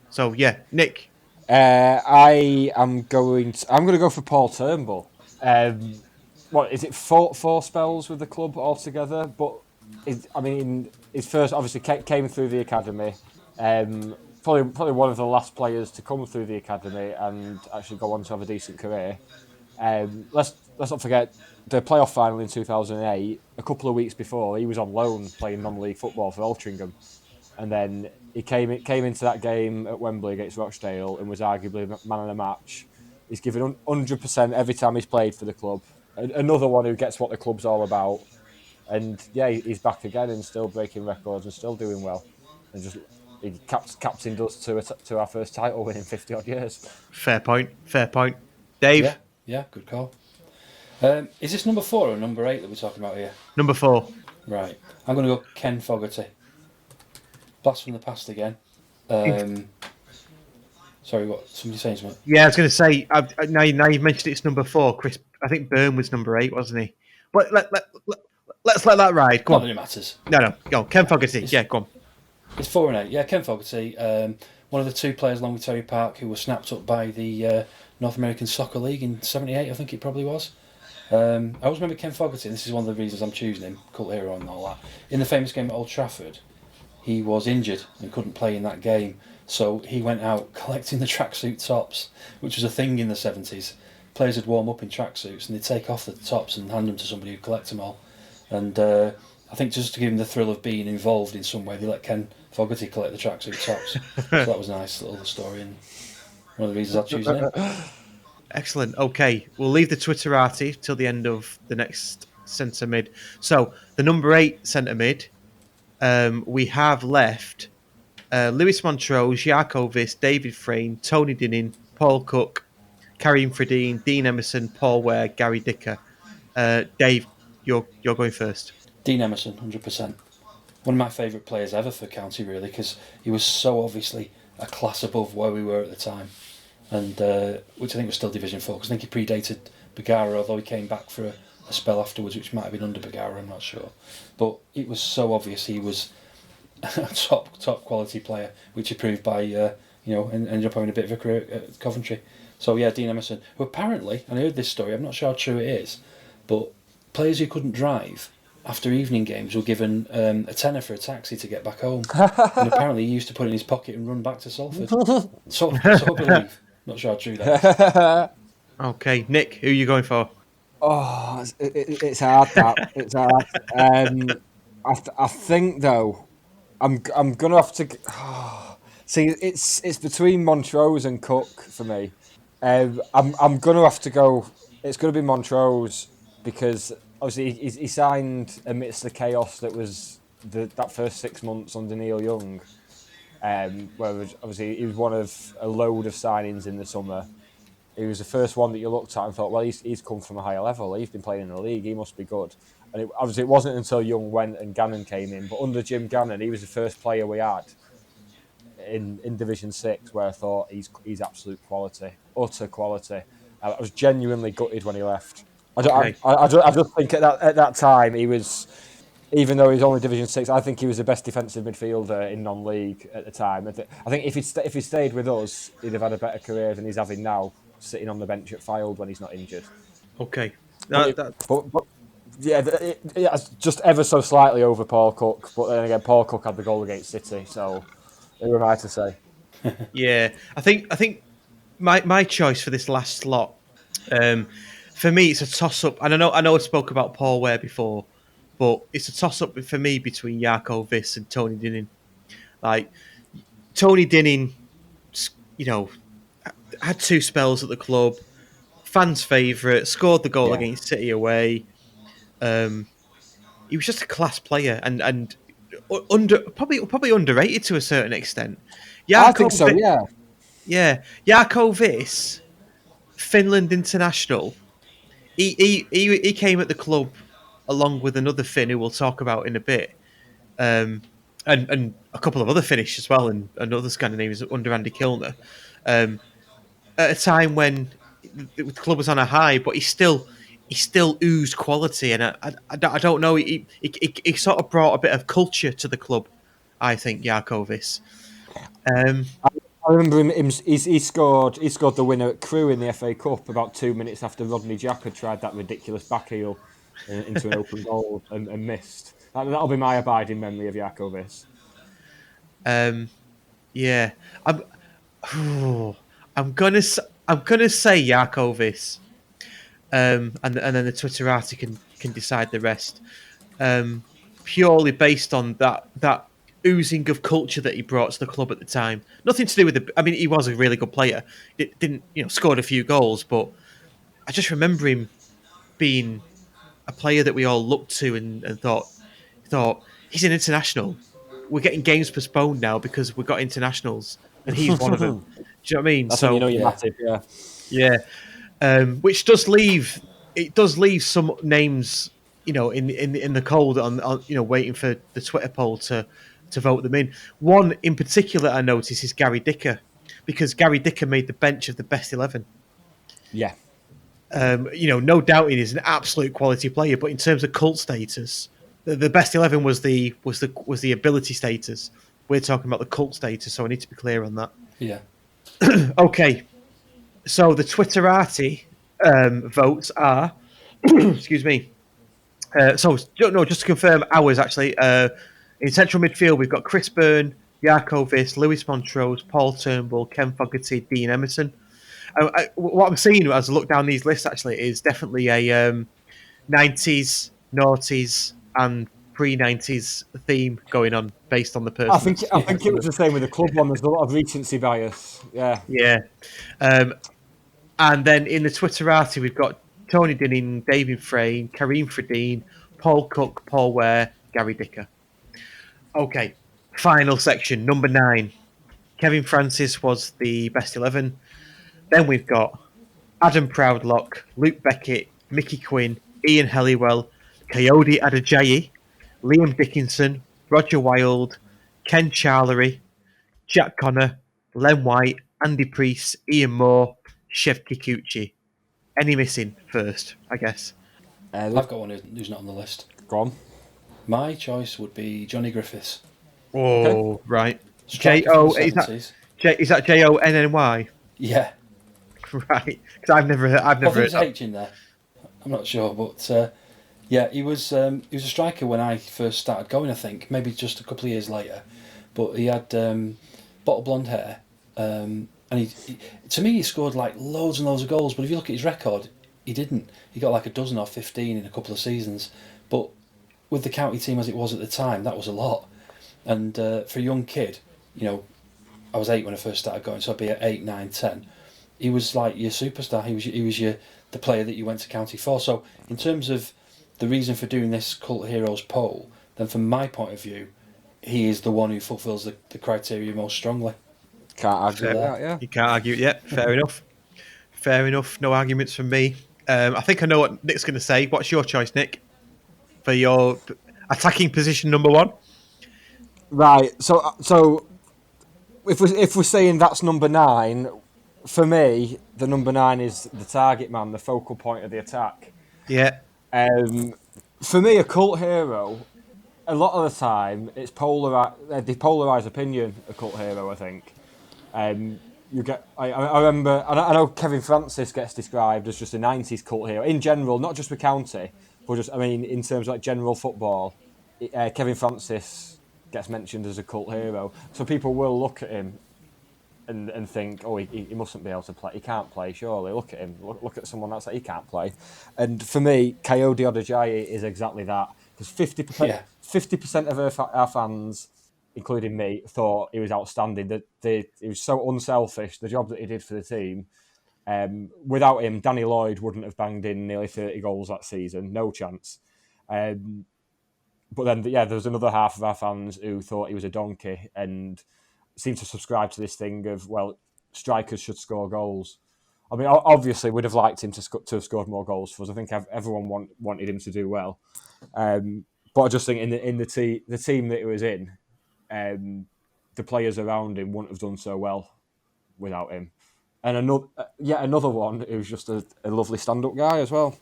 So yeah, Nick. I'm going to go for Paul Turnbull. What is it? Four spells with the club altogether, but his first obviously came through the academy. Probably one of the last players to come through the academy and actually go on to have a decent career. Let's not forget the playoff final in 2008. A couple of weeks before, he was on loan playing non-league football for Altrincham, and then he came into that game at Wembley against Rochdale and was arguably man of the match. He's given 100% every time he's played for the club. Another one who gets what the club's all about, and yeah, he's back again and still breaking records and still doing well, and just he captained us to our first title win in 50 odd years. Fair point. Dave. Yeah, good call. Is this number 4 or number 8 that we're talking about here? Number 4. Right. I'm going to go Ken Fogarty. Blast from the past again. Sorry, what? Somebody saying something? Yeah, I was going to say, now you've mentioned it's number 4, Chris. I think Byrne was number 8, wasn't he? But let's let that ride. Go Not on. that it matters. No. Go on. Ken Fogarty. Yeah, go on. It's 4 and 8. Yeah, Ken Fogarty, one of the 2 players along with Terry Park who were snapped up by the North American Soccer League in '78, I think it probably was. I always remember Ken Fogarty, and this is one of the reasons I'm choosing him, cult hero and all that. In the famous game at Old Trafford, he was injured and couldn't play in that game, so he went out collecting the tracksuit tops, which was a thing in the 70s. Players would warm up in tracksuits and they'd take off the tops and hand them to somebody who'd collect them all. And I think just to give him the thrill of being involved in some way, they let Ken Fogarty collect the tracksuit tops. So that was a nice little story, and one of the reasons I've chosen him. Excellent. Okay, we'll leave the Twitterati till the end of the next centre mid. So the number 8 centre mid, we have left Lewis Montrose, Jarkovic, David Frayne, Tony Dinning, Paul Cook, Karim Fredine, Dean Emerson, Paul Ware, Gary Dicker. Dave, you're going first. Dean Emerson, 100%. One of my favourite players ever for County, really, because he was so obviously a class above where we were at the time, and which I think was still Division 4, because I think he predated Bergara, although he came back for a spell afterwards, which might have been under Bergara, I'm not sure. But it was so obvious he was a top quality player, which he proved by, ended up having a bit of a career at Coventry. So yeah, Dean Emerson, who apparently, and I heard this story, I'm not sure how true it is, but players who couldn't drive after evening games were given a tenner for a taxi to get back home. And apparently he used to put it in his pocket and run back to Salford. So I believe. Not sure how true that is. Okay, Nick, who are you going for? Oh, it's hard. That it's hard. I think though, I'm gonna have to. See, it's between Montrose and Cook for me. I'm gonna have to go. It's gonna be Montrose because obviously he signed amidst the chaos that was that first 6 months under Neil Young, where obviously he was one of a load of signings in the summer. He was the first one that you looked at and thought, well, he's come from a higher level. He's been playing in the league. He must be good. And obviously it wasn't until Young went and Gannon came in. But under Jim Gannon, he was the first player we had in Division 6 where I thought he's absolute quality, utter quality. I was genuinely gutted when he left. I just think at that time he was, even though he was only Division 6, I think he was the best defensive midfielder in non-league at the time. I think if he stayed with us, he'd have had a better career than he's having now, sitting on the bench at Fylde when he's not injured. Okay. It's just ever so slightly over Paul Cook. But then again, Paul Cook had the goal against City, so who am I to say? Yeah, I think my choice for this last slot, for me, it's a toss-up. And I know I spoke about Paul Ware before, but it's a toss-up for me between Jarkovic and Tony Dinning. Like, Tony Dinning, had 2 spells at the club, fans' favourite, scored the goal against City away. He was just a class player and probably underrated to a certain extent. I think so, yeah. Yeah, Jarkovic, Finland international. He came at the club along with another Finn who we'll talk about in a bit, and a couple of other Finnish as well, and other Scandinavians under Andy Kilner. At a time when the club was on a high, but he still oozed quality, and I don't know. He sort of brought a bit of culture to the club. I think Jarkovic. I remember him. He scored the winner at Crewe in the FA Cup about 2 minutes after Rodney Jack had tried that ridiculous back heel into an open goal and missed. That'll be my abiding memory of Jarkovic. Yeah, I'm gonna say Jarkovic, and then the Twitterati can decide the rest. Purely based on that oozing of culture that he brought to the club at the time. Nothing to do with he was a really good player. It didn't, scored a few goals, but I just remember him being a player that we all looked to and thought he's an international. We're getting games postponed now because we've got internationals, and he's one of them. Do you know what I mean? That's when you're massive, yeah. Which does leave some names, in the cold on waiting for the Twitter poll to vote them in. One in particular I noticed is Gary Dicker. because Gary Dicker made the bench of the best 11. Yeah. No doubting he's an absolute quality player, but in terms of cult status, the best 11 was the ability status. We're talking about the cult status, so I need to be clear on that. Yeah. Okay, so the Twitterati votes are, excuse me. Just to confirm ours actually. In central midfield, we've got Chris Byrne, Jarko Viss, Lewis Montrose, Paul Turnbull, Ken Fogarty, Dean Emerson. What I'm seeing as I look down these lists actually is definitely a 90s, noughties, and pre-90s theme going on based on the person. I think it was the same with the club one. There's a lot of recency bias. Yeah. Yeah. And then in the Twitterati, we've got Tony Dinning, David Frayne, Kareem Fradine, Paul Cook, Paul Ware, Gary Dicker. Okay, final section, number 9. Kevin Francis was the best 11. Then we've got Adam Proudlock, Luke Beckett, Mickey Quinn, Ian Helliwell, Coyote Adejayi, Liam Dickinson, Roger Wilde, Ken Charlery, Jack Connor, Len White, Andy Priest, Ian Moore, Chev Kikuchi. Any missing first, I guess? I've got one who's not on the list. Go on. My choice would be Johnny Griffiths. Oh, okay. Right. Striker from the 70s. Is that Jonny? Yeah. Right. Because I've never heard there's H in there. I'm not sure, but he was a striker when I first started going. I think maybe just a couple of years later, but he had bottle blonde hair, and he to me he scored like loads and loads of goals. But if you look at his record, he didn't. He got like a dozen or 15 in a couple of seasons, but with the county team as it was at the time, that was a lot. And for a young kid, I was 8 when I first started going, so I'd be at 8, 9, 10. He was like your superstar. He was the player that you went to county for. So in terms of the reason for doing this Cult Heroes poll, then from my point of view, he is the one who fulfills the criteria most strongly. Can't argue that, yeah. You can't argue it yet. Fair enough. Fair enough. No arguments from me. I think I know what Nick's going to say. What's your choice, Nick, for your attacking position number 1? Right. So if we're saying that's number 9, for me, the number 9 is the target man, the focal point of the attack. Yeah. For me, a cult hero, a lot of the time, it's the polarised opinion, a cult hero, I think. You get. I remember. I know Kevin Francis gets described as just a '90s cult hero in general, not just with county, but just in terms of like general football. Kevin Francis gets mentioned as a cult hero, so people will look at him and think, oh, he mustn't be able to play. He can't play, surely. Look at him. Look at someone else that he can't play. And for me, Coyote Adejayi is exactly that, because 50% of our fans, including me, thought he was outstanding. That he was so unselfish. The job that he did for the team. Without him, Danny Lloyd wouldn't have banged in nearly 30 goals that season. No chance. But then, there was another half of our fans who thought he was a donkey and seemed to subscribe to this thing of, well, strikers should score goals. I mean, obviously, we'd have liked him to have scored more goals for us. I think everyone wanted him to do well. But I just think in the team that he was in, the players around him wouldn't have done so well without him. And another one who's just a lovely stand-up guy as well.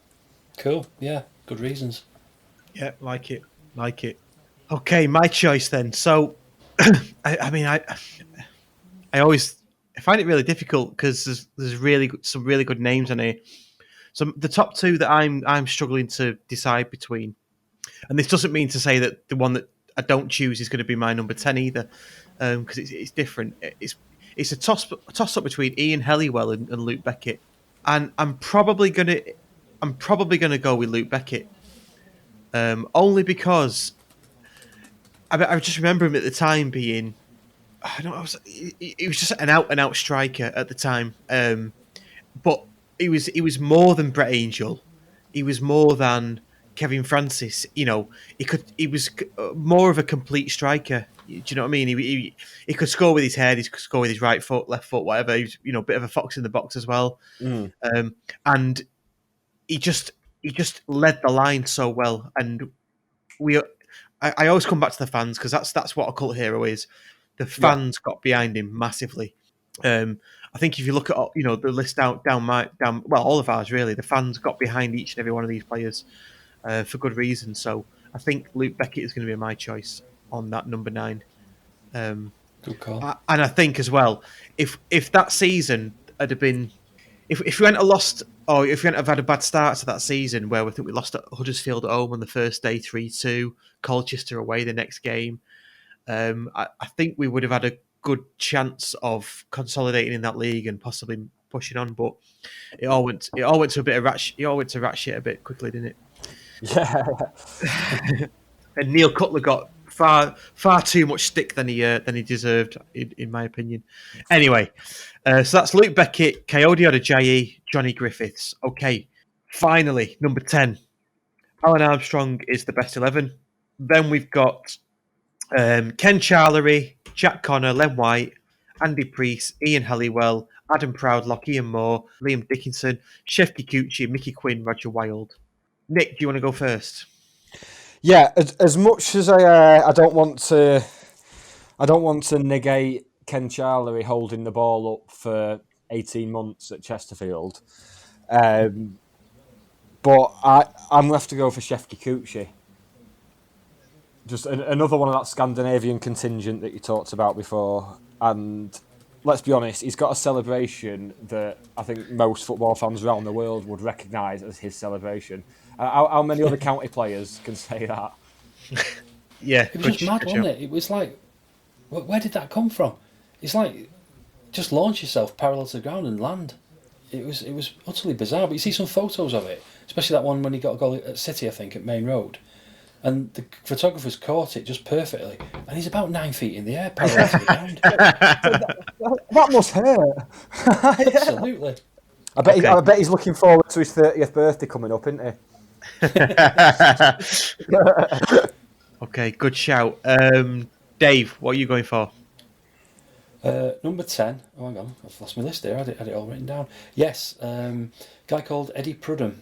Cool, yeah, good reasons. Yeah, like it. Okay, my choice then. So, I find it really difficult because there's some really good names on here. So the top 2 that I'm struggling to decide between, and this doesn't mean to say that the one that I don't choose is going to be my number 10 either, because it's different. It's a toss up between Ian Helliwell and Luke Beckett, and I'm probably gonna go with Luke Beckett, only because I just remember him at the time being, he was just an out striker at the time, but he was more than Brett Angel, he was more than Kevin Francis. He was more of a complete striker. Do you know what I mean? He could score with his head, he could score with his right foot, left foot, whatever. He was, a bit of a fox in the box as well. And he just led the line so well. And I always come back to the fans, because that's what a cult hero is. The fans got behind him massively. I think if you look at the list down all of ours really, the fans got behind each and every one of these players for good reason. So I think Luke Beckett is going to be my choice on that number 9. Good call. And I think as well, if that season had been, if we hadn't have lost, or if we hadn't have had a bad start to that season, where we think we lost at Huddersfield at home on the first day 3-2, Colchester away the next game, I think we would have had a good chance of consolidating in that league and possibly pushing on. But it all went to a bit of rat shit a bit quickly, didn't it? Yeah. And Neil Cutler got far too much stick than he deserved, in my opinion. Anyway, so that's Luke Beckett, Coyote Odujayi, Johnny Griffiths. Okay, finally, number 10. Alan Armstrong is the best 11. Then we've got Ken Charlery, Jack Connor, Len White, Andy Priest, Ian Halliwell, Adam Proudlock, Ian Moore, Liam Dickinson, Chef Kikuchi, Mickey Quinn, Roger Wilde. Nick, do you want to go first? Yeah, as much as I don't want to negate Ken Charlery holding the ball up for 18 months at Chesterfield, but I'm going to have to go for Chef Kikuchi. Just another one of that Scandinavian contingent that you talked about before. And let's be honest, he's got a celebration that I think most football fans around the world would recognise as his celebration. How many other county players can say that? Yeah, it was just mad, wasn't it? It was like, where did that come from? It's like, just launch yourself parallel to the ground and land. It was utterly bizarre. But you see some photos of it, especially that one when he got a goal at City, I think, at Main Road. And the photographers caught it just perfectly. And he's about 9 feet in the air, parallel to the ground. That must hurt. Absolutely. I bet he's looking forward to his 30th birthday coming up, isn't he? Okay, good shout. Dave, what are you going for? Number 10. Oh, hang on. I've lost my list there. I had it all written down. Yes. Guy called Eddie Prudham,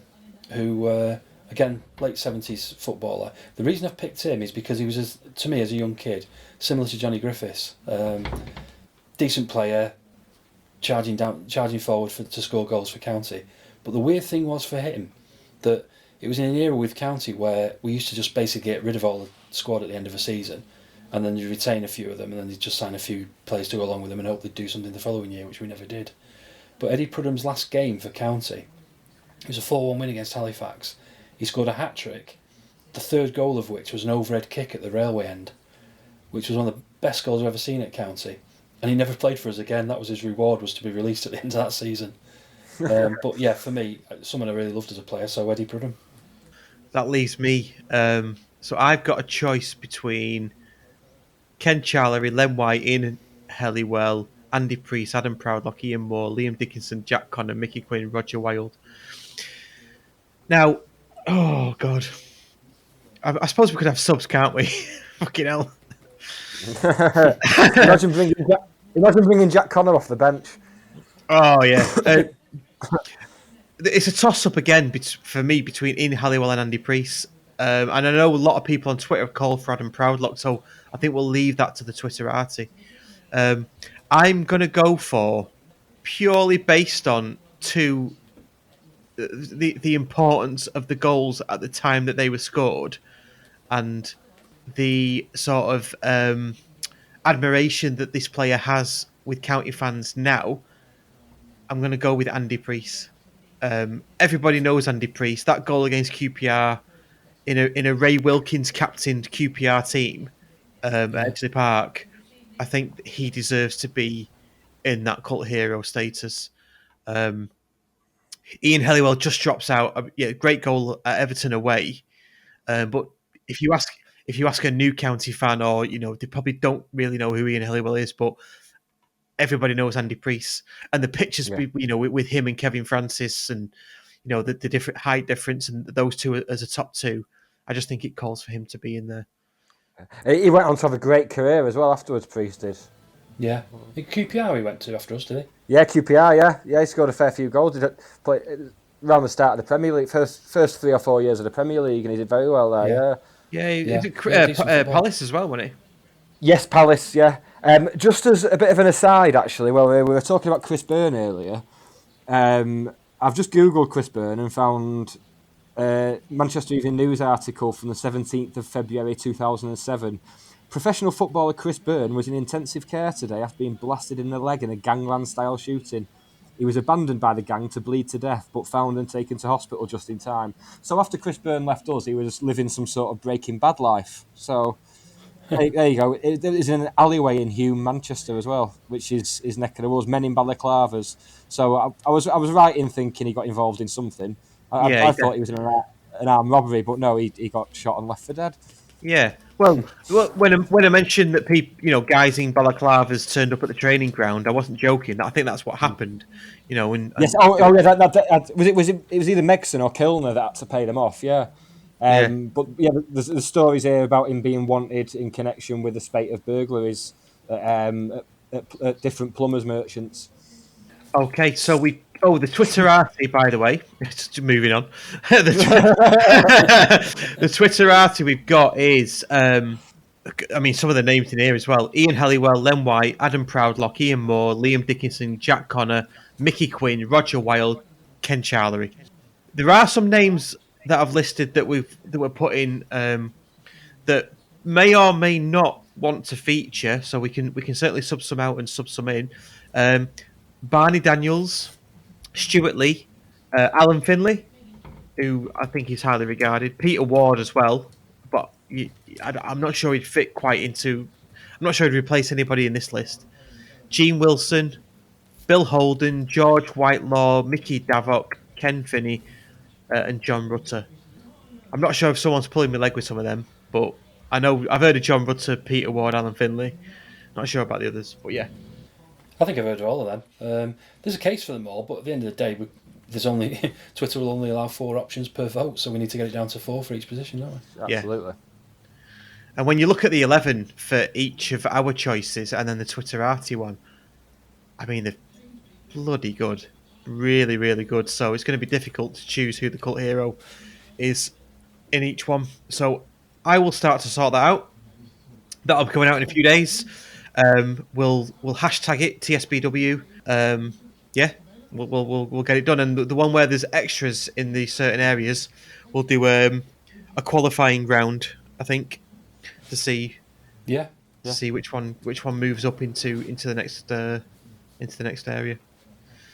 who... again, late 70s footballer. The reason I've picked him is because he was, to me as a young kid, similar to Johnny Griffiths. Decent player, charging forward to score goals for County. But the weird thing was for him that it was in an era with County where we used to just basically get rid of all the squad at the end of a season, and then you retain a few of them, and then you just sign a few players to go along with them and hope they'd do something the following year, which we never did. But Eddie Prudham's last game for County, it was a 4-1 win against Halifax. He scored a hat-trick, the third goal of which was an overhead kick at the railway end, which was one of the best goals I've ever seen at County. And he never played for us again. That was his reward, was to be released at the end of that season. But yeah, for me, someone I really loved as a player, so Eddie Prudham. That leaves me. So I've got a choice between Ken Charlery, Len White, Ian Halliwell, Andy Priest, Adam Proudlock, Ian Moore, Liam Dickinson, Jack Connor, Mickey Quinn, Roger Wilde. Now... Oh, God. I suppose we could have subs, can't we? Fucking hell. Imagine bringing Jack Connor off the bench. Oh, yeah. It's a toss-up again for me between Ian Halliwell and Andy Priest. And I know a lot of people on Twitter have called for Adam Proudlock, so I think we'll leave that to the Twitterati. I'm going to go for, purely based on the importance of the goals at the time that they were scored and the sort of admiration that this player has with County fans now, I'm going to go with Andy Priest. Everybody knows Andy Priest. That goal against QPR in a Ray Wilkins captained QPR team at Edgeley Park, I think he deserves to be in that cult hero status. Ian Halliwell just drops out. Yeah, great goal at Everton away. But if you ask a new County fan, or they probably don't really know who Ian Halliwell is, but everybody knows Andy Priest, and the pictures, with him and Kevin Francis, and the different height difference, and those two as a top two. I just think it calls for him to be in there. He went on to have a great career as well afterwards. Priest did. Yeah, QPR he went to after us, did he? Yeah, QPR. Yeah, he scored a fair few goals. Did play around the start of the Premier League, first 3 or 4 years of the Premier League, and he did very well there. Yeah, he did Palace as well, wasn't he? Yes, Palace. Yeah, Just as a bit of an aside, actually, well, we were talking about Chris Byrne earlier. I've just Googled Chris Byrne and found a Manchester Evening News article from the 17th of February 2007. Professional footballer Chris Byrne was in intensive care today after being blasted in the leg in a gangland-style shooting. He was abandoned by the gang to bleed to death, but found and taken to hospital just in time. So after Chris Byrne left us, he was living some sort of Breaking Bad life. So there you go. It is in an alleyway in Hume, Manchester as well, which is his neck of the woods. Men in balaclavas. So I was right in thinking he got involved in something. I thought he was in an armed robbery, but no, he got shot and left for dead. Yeah. Well, when I mentioned that people, guys in balaclavas turned up at the training ground, I wasn't joking. I think that's what happened. Yes. Yeah. It was either Megson or Kilner that had to pay them off. Yeah. But yeah, the stories here about him being wanted in connection with the spate of burglaries at different plumbers merchants. Okay, so the Twitterati, by the way, just moving on. The Twitterati we've got is, some of the names in here as well: Ian Helliwell, Len White, Adam Proudlock, Ian Moore, Liam Dickinson, Jack Connor, Mickey Quinn, Roger Wilde, Ken Charlery. There are some names that I've listed that we're putting that may or may not want to feature, so we can certainly sub some out and sub some in. Barney Daniels, Stuart Lee, Alan Finlay, who I think is highly regarded, Peter Ward as well, but I'm not sure he'd fit quite into. I'm not sure he'd replace anybody in this list. Gene Wilson, Bill Holden, George Whitelaw, Mickey Davok, Ken Finney, and John Rutter. I'm not sure if someone's pulling my leg with some of them, but I know I've heard of John Rutter, Peter Ward, Alan Finlay. Not sure about the others, but yeah. I think I've heard of all of them. There's a case for them all, but at the end of the day, there's only Twitter will only allow 4 options per vote, so we need to get it down to 4 for each position, don't we? Absolutely. And when you look at the 11 for each of our choices, and then the Twitterati one, I mean, they're bloody good, really, really good. So it's going to be difficult to choose who the cult hero is in each one. So I will start to sort that out. That'll be coming out in a few days. We'll hashtag it TSBW. We'll get it done. And the one where there's extras in the certain areas, we'll do a qualifying round, I think, to see which one moves up into the next area.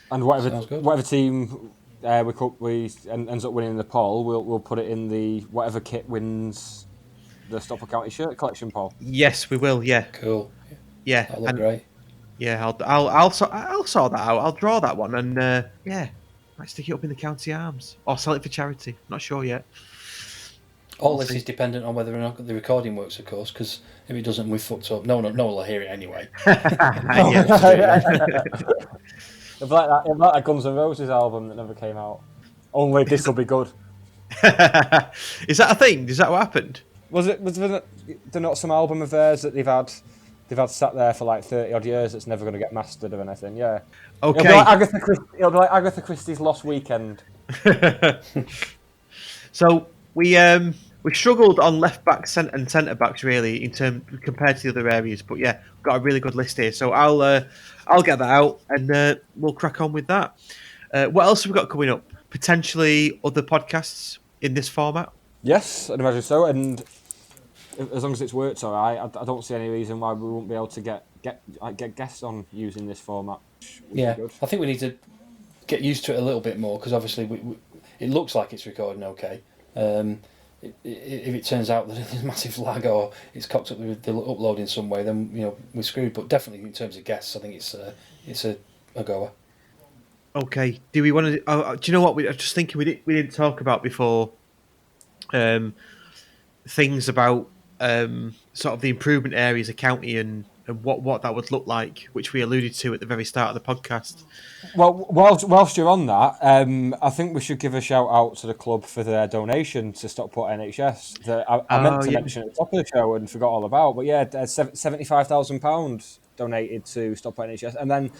And whatever team we ends up winning the poll, we'll put it in the whatever kit wins the Stockport County shirt collection poll. Yes, we will. Yeah, cool. Yeah, that'll look great. Yeah, I'll sort that out. I'll draw that one, and might stick it up in the county arms or sell it for charity. Not sure yet. All this is dependent on whether or not the recording works, of course. Because if it doesn't, we've fucked up. No one will hear it anyway. It's like that Guns N' Roses album that never came out. Only this will be good. Is that a thing? Is that what happened? Was there not some album of theirs that they've had sat there for like 30 odd years that's never going to get mastered or anything? Yeah. Okay. It'll be like Agatha Christie's Lost Weekend. So we struggled on left backs and centre backs really compared to the other areas, but yeah, we've got a really good list here. So I'll get that out and we'll crack on with that. What else have we got coming up? Potentially other podcasts in this format? Yes, I'd imagine so. And as long as it's worked all right, I don't see any reason why we won't be able to get guests on using this format. Yeah, I think we need to get used to it a little bit more because obviously it looks like it's recording okay. If it turns out that there's massive lag or it's cocked up with the upload in some way, then we're screwed. But definitely in terms of guests, I think it's a goer. Okay. Do we want to? Do you know what? I was just thinking we didn't talk about before. Things about sort of the improvement areas of county and what that would look like, which we alluded to at the very start of the podcast. Well, whilst you're on that, I think we should give a shout out to the club for their donation to Stockport NHS. That I meant to mention at the top of the show and forgot all about. But yeah, £75,000 donated to Stockport NHS, and then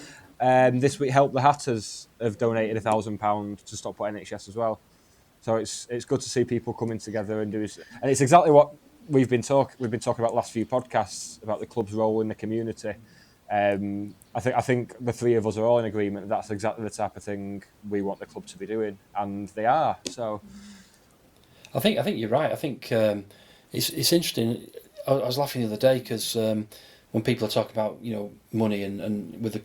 this week Help the Hatters have donated £1,000 to Stockport NHS as well. So it's good to see people coming together and do this. And it's exactly what we've been talking about last few podcasts about the club's role in the community. I think the three of us are all in agreement that that's exactly the type of thing we want the club to be doing, and they are. So, I think you're right. I think it's interesting. I was laughing the other day because when people are talking about money and with the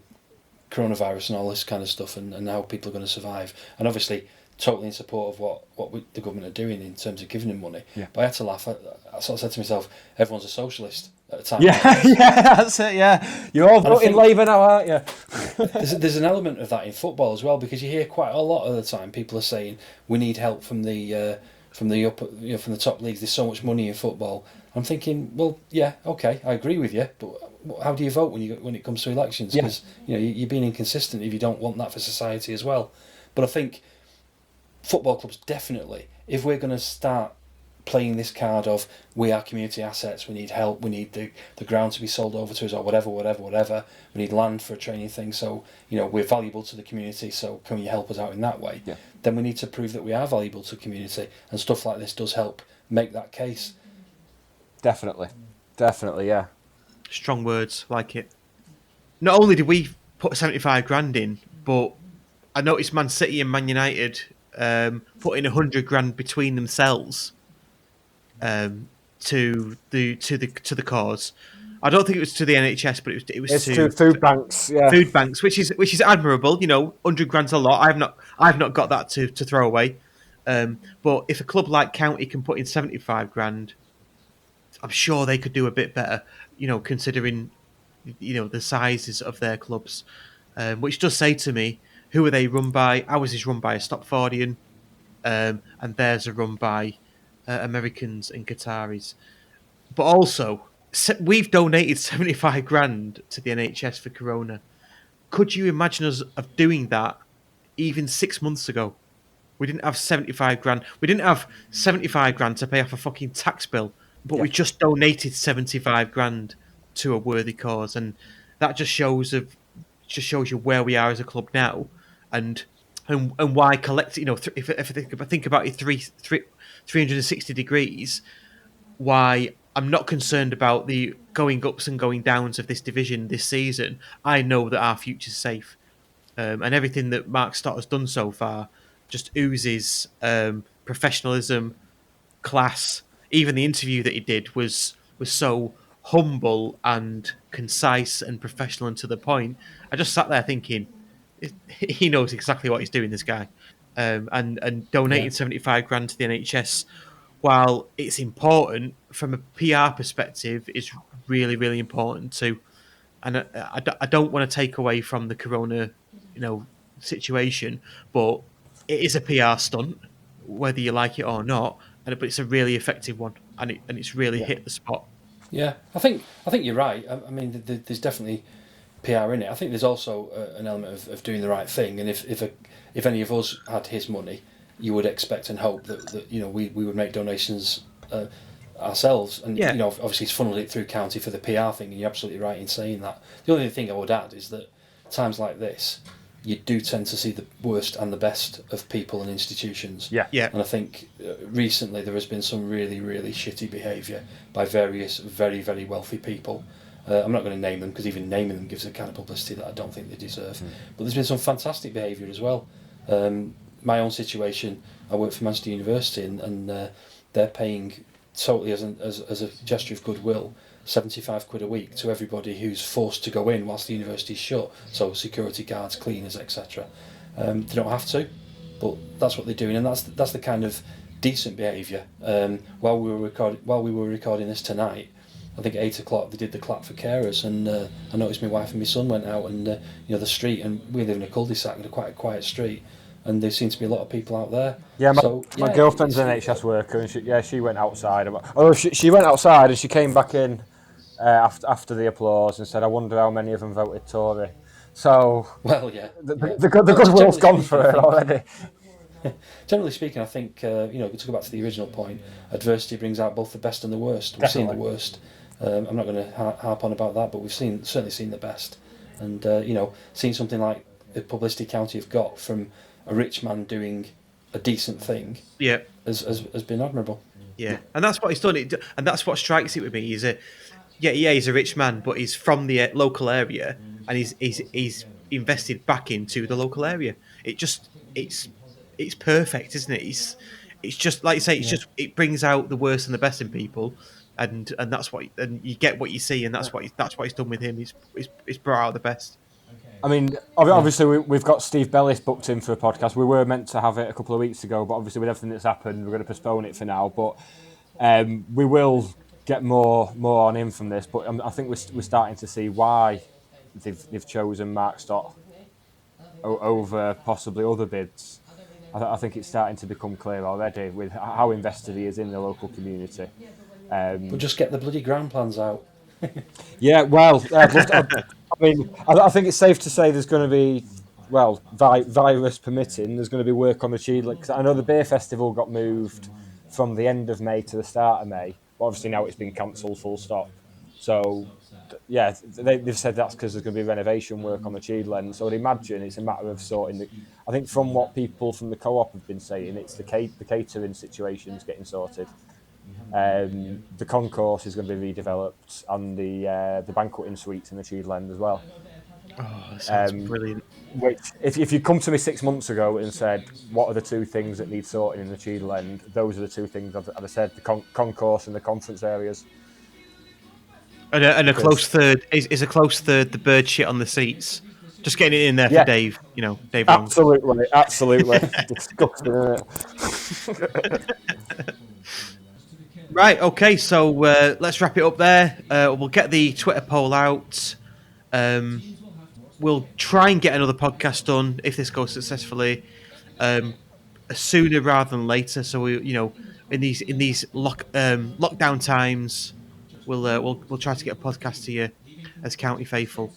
coronavirus and all this kind of stuff and how people are going to survive, and obviously totally in support of what the government are doing in terms of giving them money. Yeah. But I had to laugh. I sort of said to myself, everyone's a socialist at the time. Yeah, that's it. Yeah, you're all voting Labour now, aren't you? there's an element of that in football as well, because you hear quite a lot of the time people are saying we need help from the from the top leagues. There's so much money in football. I'm thinking, well, yeah, okay, I agree with you, but how do you vote when it comes to elections? Because you're being inconsistent if you don't want that for society as well. But I think football clubs definitely, if we're going to start playing this card of we are community assets, we need help, we need the ground to be sold over to us or whatever, we need land for a training thing, so we're valuable to the community, so can you help us out in that way? Yeah. Then we need to prove that we are valuable to the community, and stuff like this does help make that case. Definitely, yeah. Strong words, like it. Not only did we put 75 grand in, but I noticed Man City and Man United putting 100 grand between themselves to the cause. I don't think it was to the NHS, but it was to food banks. Yeah, food banks, which is admirable. 100 grand's a lot. I've not got that to throw away. But if a club like County can put in 75 grand, I'm sure they could do a bit better. Considering the sizes of their clubs, which does say to me, who are they run by? Ours is run by a Stopfordian, and theirs are run by Americans and Qataris. But also, we've donated 75 grand to the NHS for Corona. Could you imagine us of doing that even 6 months ago? We didn't have 75 grand. We didn't have 75 grand to pay off a fucking tax bill, but we just donated 75 grand to a worthy cause, and that just shows you where we are as a club now, and why collect. If I think about it 360 degrees, why I'm not concerned about the going ups and going downs of this division this season. I know that our future's safe, and everything that Mark Stott has done so far just oozes professionalism, class. Even the interview that he did was so humble and concise and professional and to the point. I just sat there thinking, he knows exactly what he's doing, this guy. And donating 75 grand to the NHS, while it's important from a PR perspective, is really, really important too. And I don't want to take away from the Corona, situation, but it is a PR stunt, whether you like it or not. But it's a really effective one, and it's really hit the spot. Yeah, I think you're right. I mean, there's definitely PR in it. I think there's also an element of doing the right thing. And if any of us had his money, you would expect and hope that we would make donations ourselves. And obviously he's funneled it through county for the PR thing. And you're absolutely right in saying that. The only thing I would add is that times like this, you do tend to see the worst and the best of people and institutions. Yeah. And I think recently there has been some really, really shitty behaviour by various very, very wealthy people. I'm not going to name them, because even naming them gives a kind of publicity that I don't think they deserve. But there's been some fantastic behaviour as well. My own situation, I work for Manchester University, and they're paying totally as a gesture of goodwill £75 a week to everybody who's forced to go in whilst the university's shut. So security guards, cleaners, etc. They don't have to, but that's what they're doing, and that's the kind of decent behaviour. While we were recording this tonight, I think at 8 o'clock they did the clap for carers, and I noticed my wife and my son went out, and the street, and we live in a cul-de-sac in quite a quiet street, and there seems to be a lot of people out there. Yeah, my girlfriend's an NHS worker, and she went outside. She went outside and she came back in after the applause and said, "I wonder how many of them voted Tory." So, the goodwill's gone for her already. Generally speaking, I think to go back to the original point, adversity brings out both the best and the worst. We've seen the worst. I'm not going to harp on about that, but we've certainly seen the best. And seeing something like the publicity County have got from a rich man doing a decent thing, has been admirable. Yeah, and that's what he's done. And that's what strikes it with me. He's a rich man, but he's from the local area, and he's invested back into the local area. It's perfect, isn't it? It's just like you say. It brings out the worst and the best in people, and that's what and you get what you see, and that's what he's done with him. He's brought out the best. I mean, obviously we've got Steve Bellis booked in for a podcast. We were meant to have it a couple of weeks ago, but obviously with everything that's happened, we're going to postpone it for now. But we will get more on him from this. But I think we're starting to see why they've chosen Mark Stott over possibly other bids. I think it's starting to become clear already with how invested he is in the local community. We'll just get the bloody ground plans out. Yeah, well, I think it's safe to say there's going to be, well, virus permitting, there's going to be work on the Cheadle. Because I know the beer festival got moved from the end of May to the start of May. But obviously now it's been cancelled full stop. So, yeah, they've said that's because there's going to be renovation work on the Cheadle end. So I'd imagine it's a matter of sorting. I think from what people from the co-op have been saying, it's the catering situation's getting sorted. The concourse is going to be redeveloped, and the banqueting suites in the Cheadle end as well. Oh, that sounds brilliant. Which, if you'd come to me 6 months ago and said, what are the two things that need sorting in the Cheadle end, those are the two things I'd have said, the concourse and the conference areas. And a close third is a close third the bird shit on the seats. Just getting it in there for Dave, Dave. Absolutely. Disgusting, isn't it? Right, okay, so let's wrap it up there. We'll get the Twitter poll out. We'll try and get another podcast done if this goes successfully sooner rather than later. So we, in these lockdown times, we'll try to get a podcast to you as County faithful.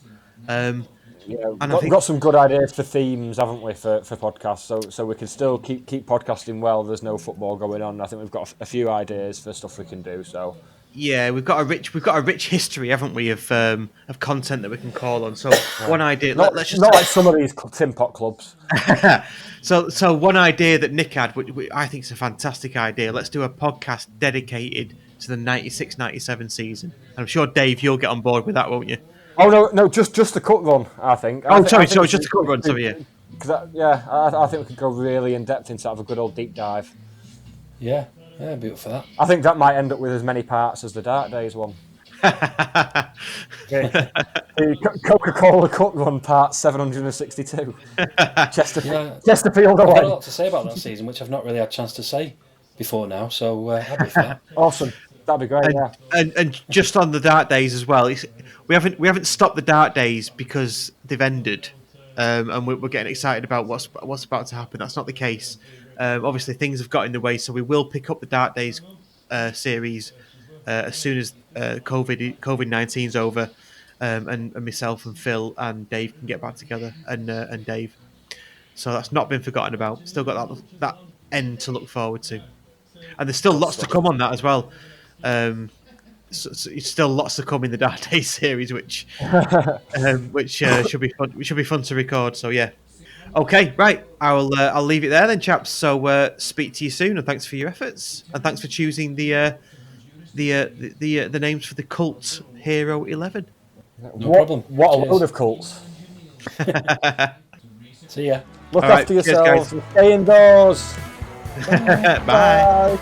We've got some good ideas for themes, haven't we, for podcasts? So we can still keep podcasting while there's no football going on. I think we've got a few ideas for stuff we can do. So yeah, we've got a rich history, haven't we, of content that we can call on. So one idea, let's just not like some of these tin pot clubs. So one idea that Nick had, which I think is a fantastic idea. Let's do a podcast dedicated to the 96-97 season. I'm sure Dave, you'll get on board with that, won't you? Oh no, just the cut run, I think. Sorry, just the cut run. Sorry, yeah. I think we could go really in depth into have a good old deep dive. Yeah, I'd be up for that. I think that might end up with as many parts as the Dark Days one. The Coca-Cola Cup Run part 762. Chesterfield away. I've got a lot to say about that season, which I've not really had a chance to say before now. So happy for that. Awesome. That'd be great. And just on the Dark Days as well, we haven't stopped the Dark Days because they've ended, and we're getting excited about what's about to happen. That's not the case. Obviously, things have got in the way, so we will pick up the Dark Days series as soon as COVID-19's over, and myself and Phil and Dave can get back together, and Dave. So that's not been forgotten about. Still got that end to look forward to, and there's still lots to come on that as well. So it's still lots to come in the Dark Days series, which should be fun. Which should be fun to record. So yeah. Okay, right. I'll leave it there then, chaps. So speak to you soon, and thanks for your efforts, and thanks for choosing the names for the cult Hero 11. No problem. What a load of cults. See ya. Look after yourselves and stay indoors. Bye.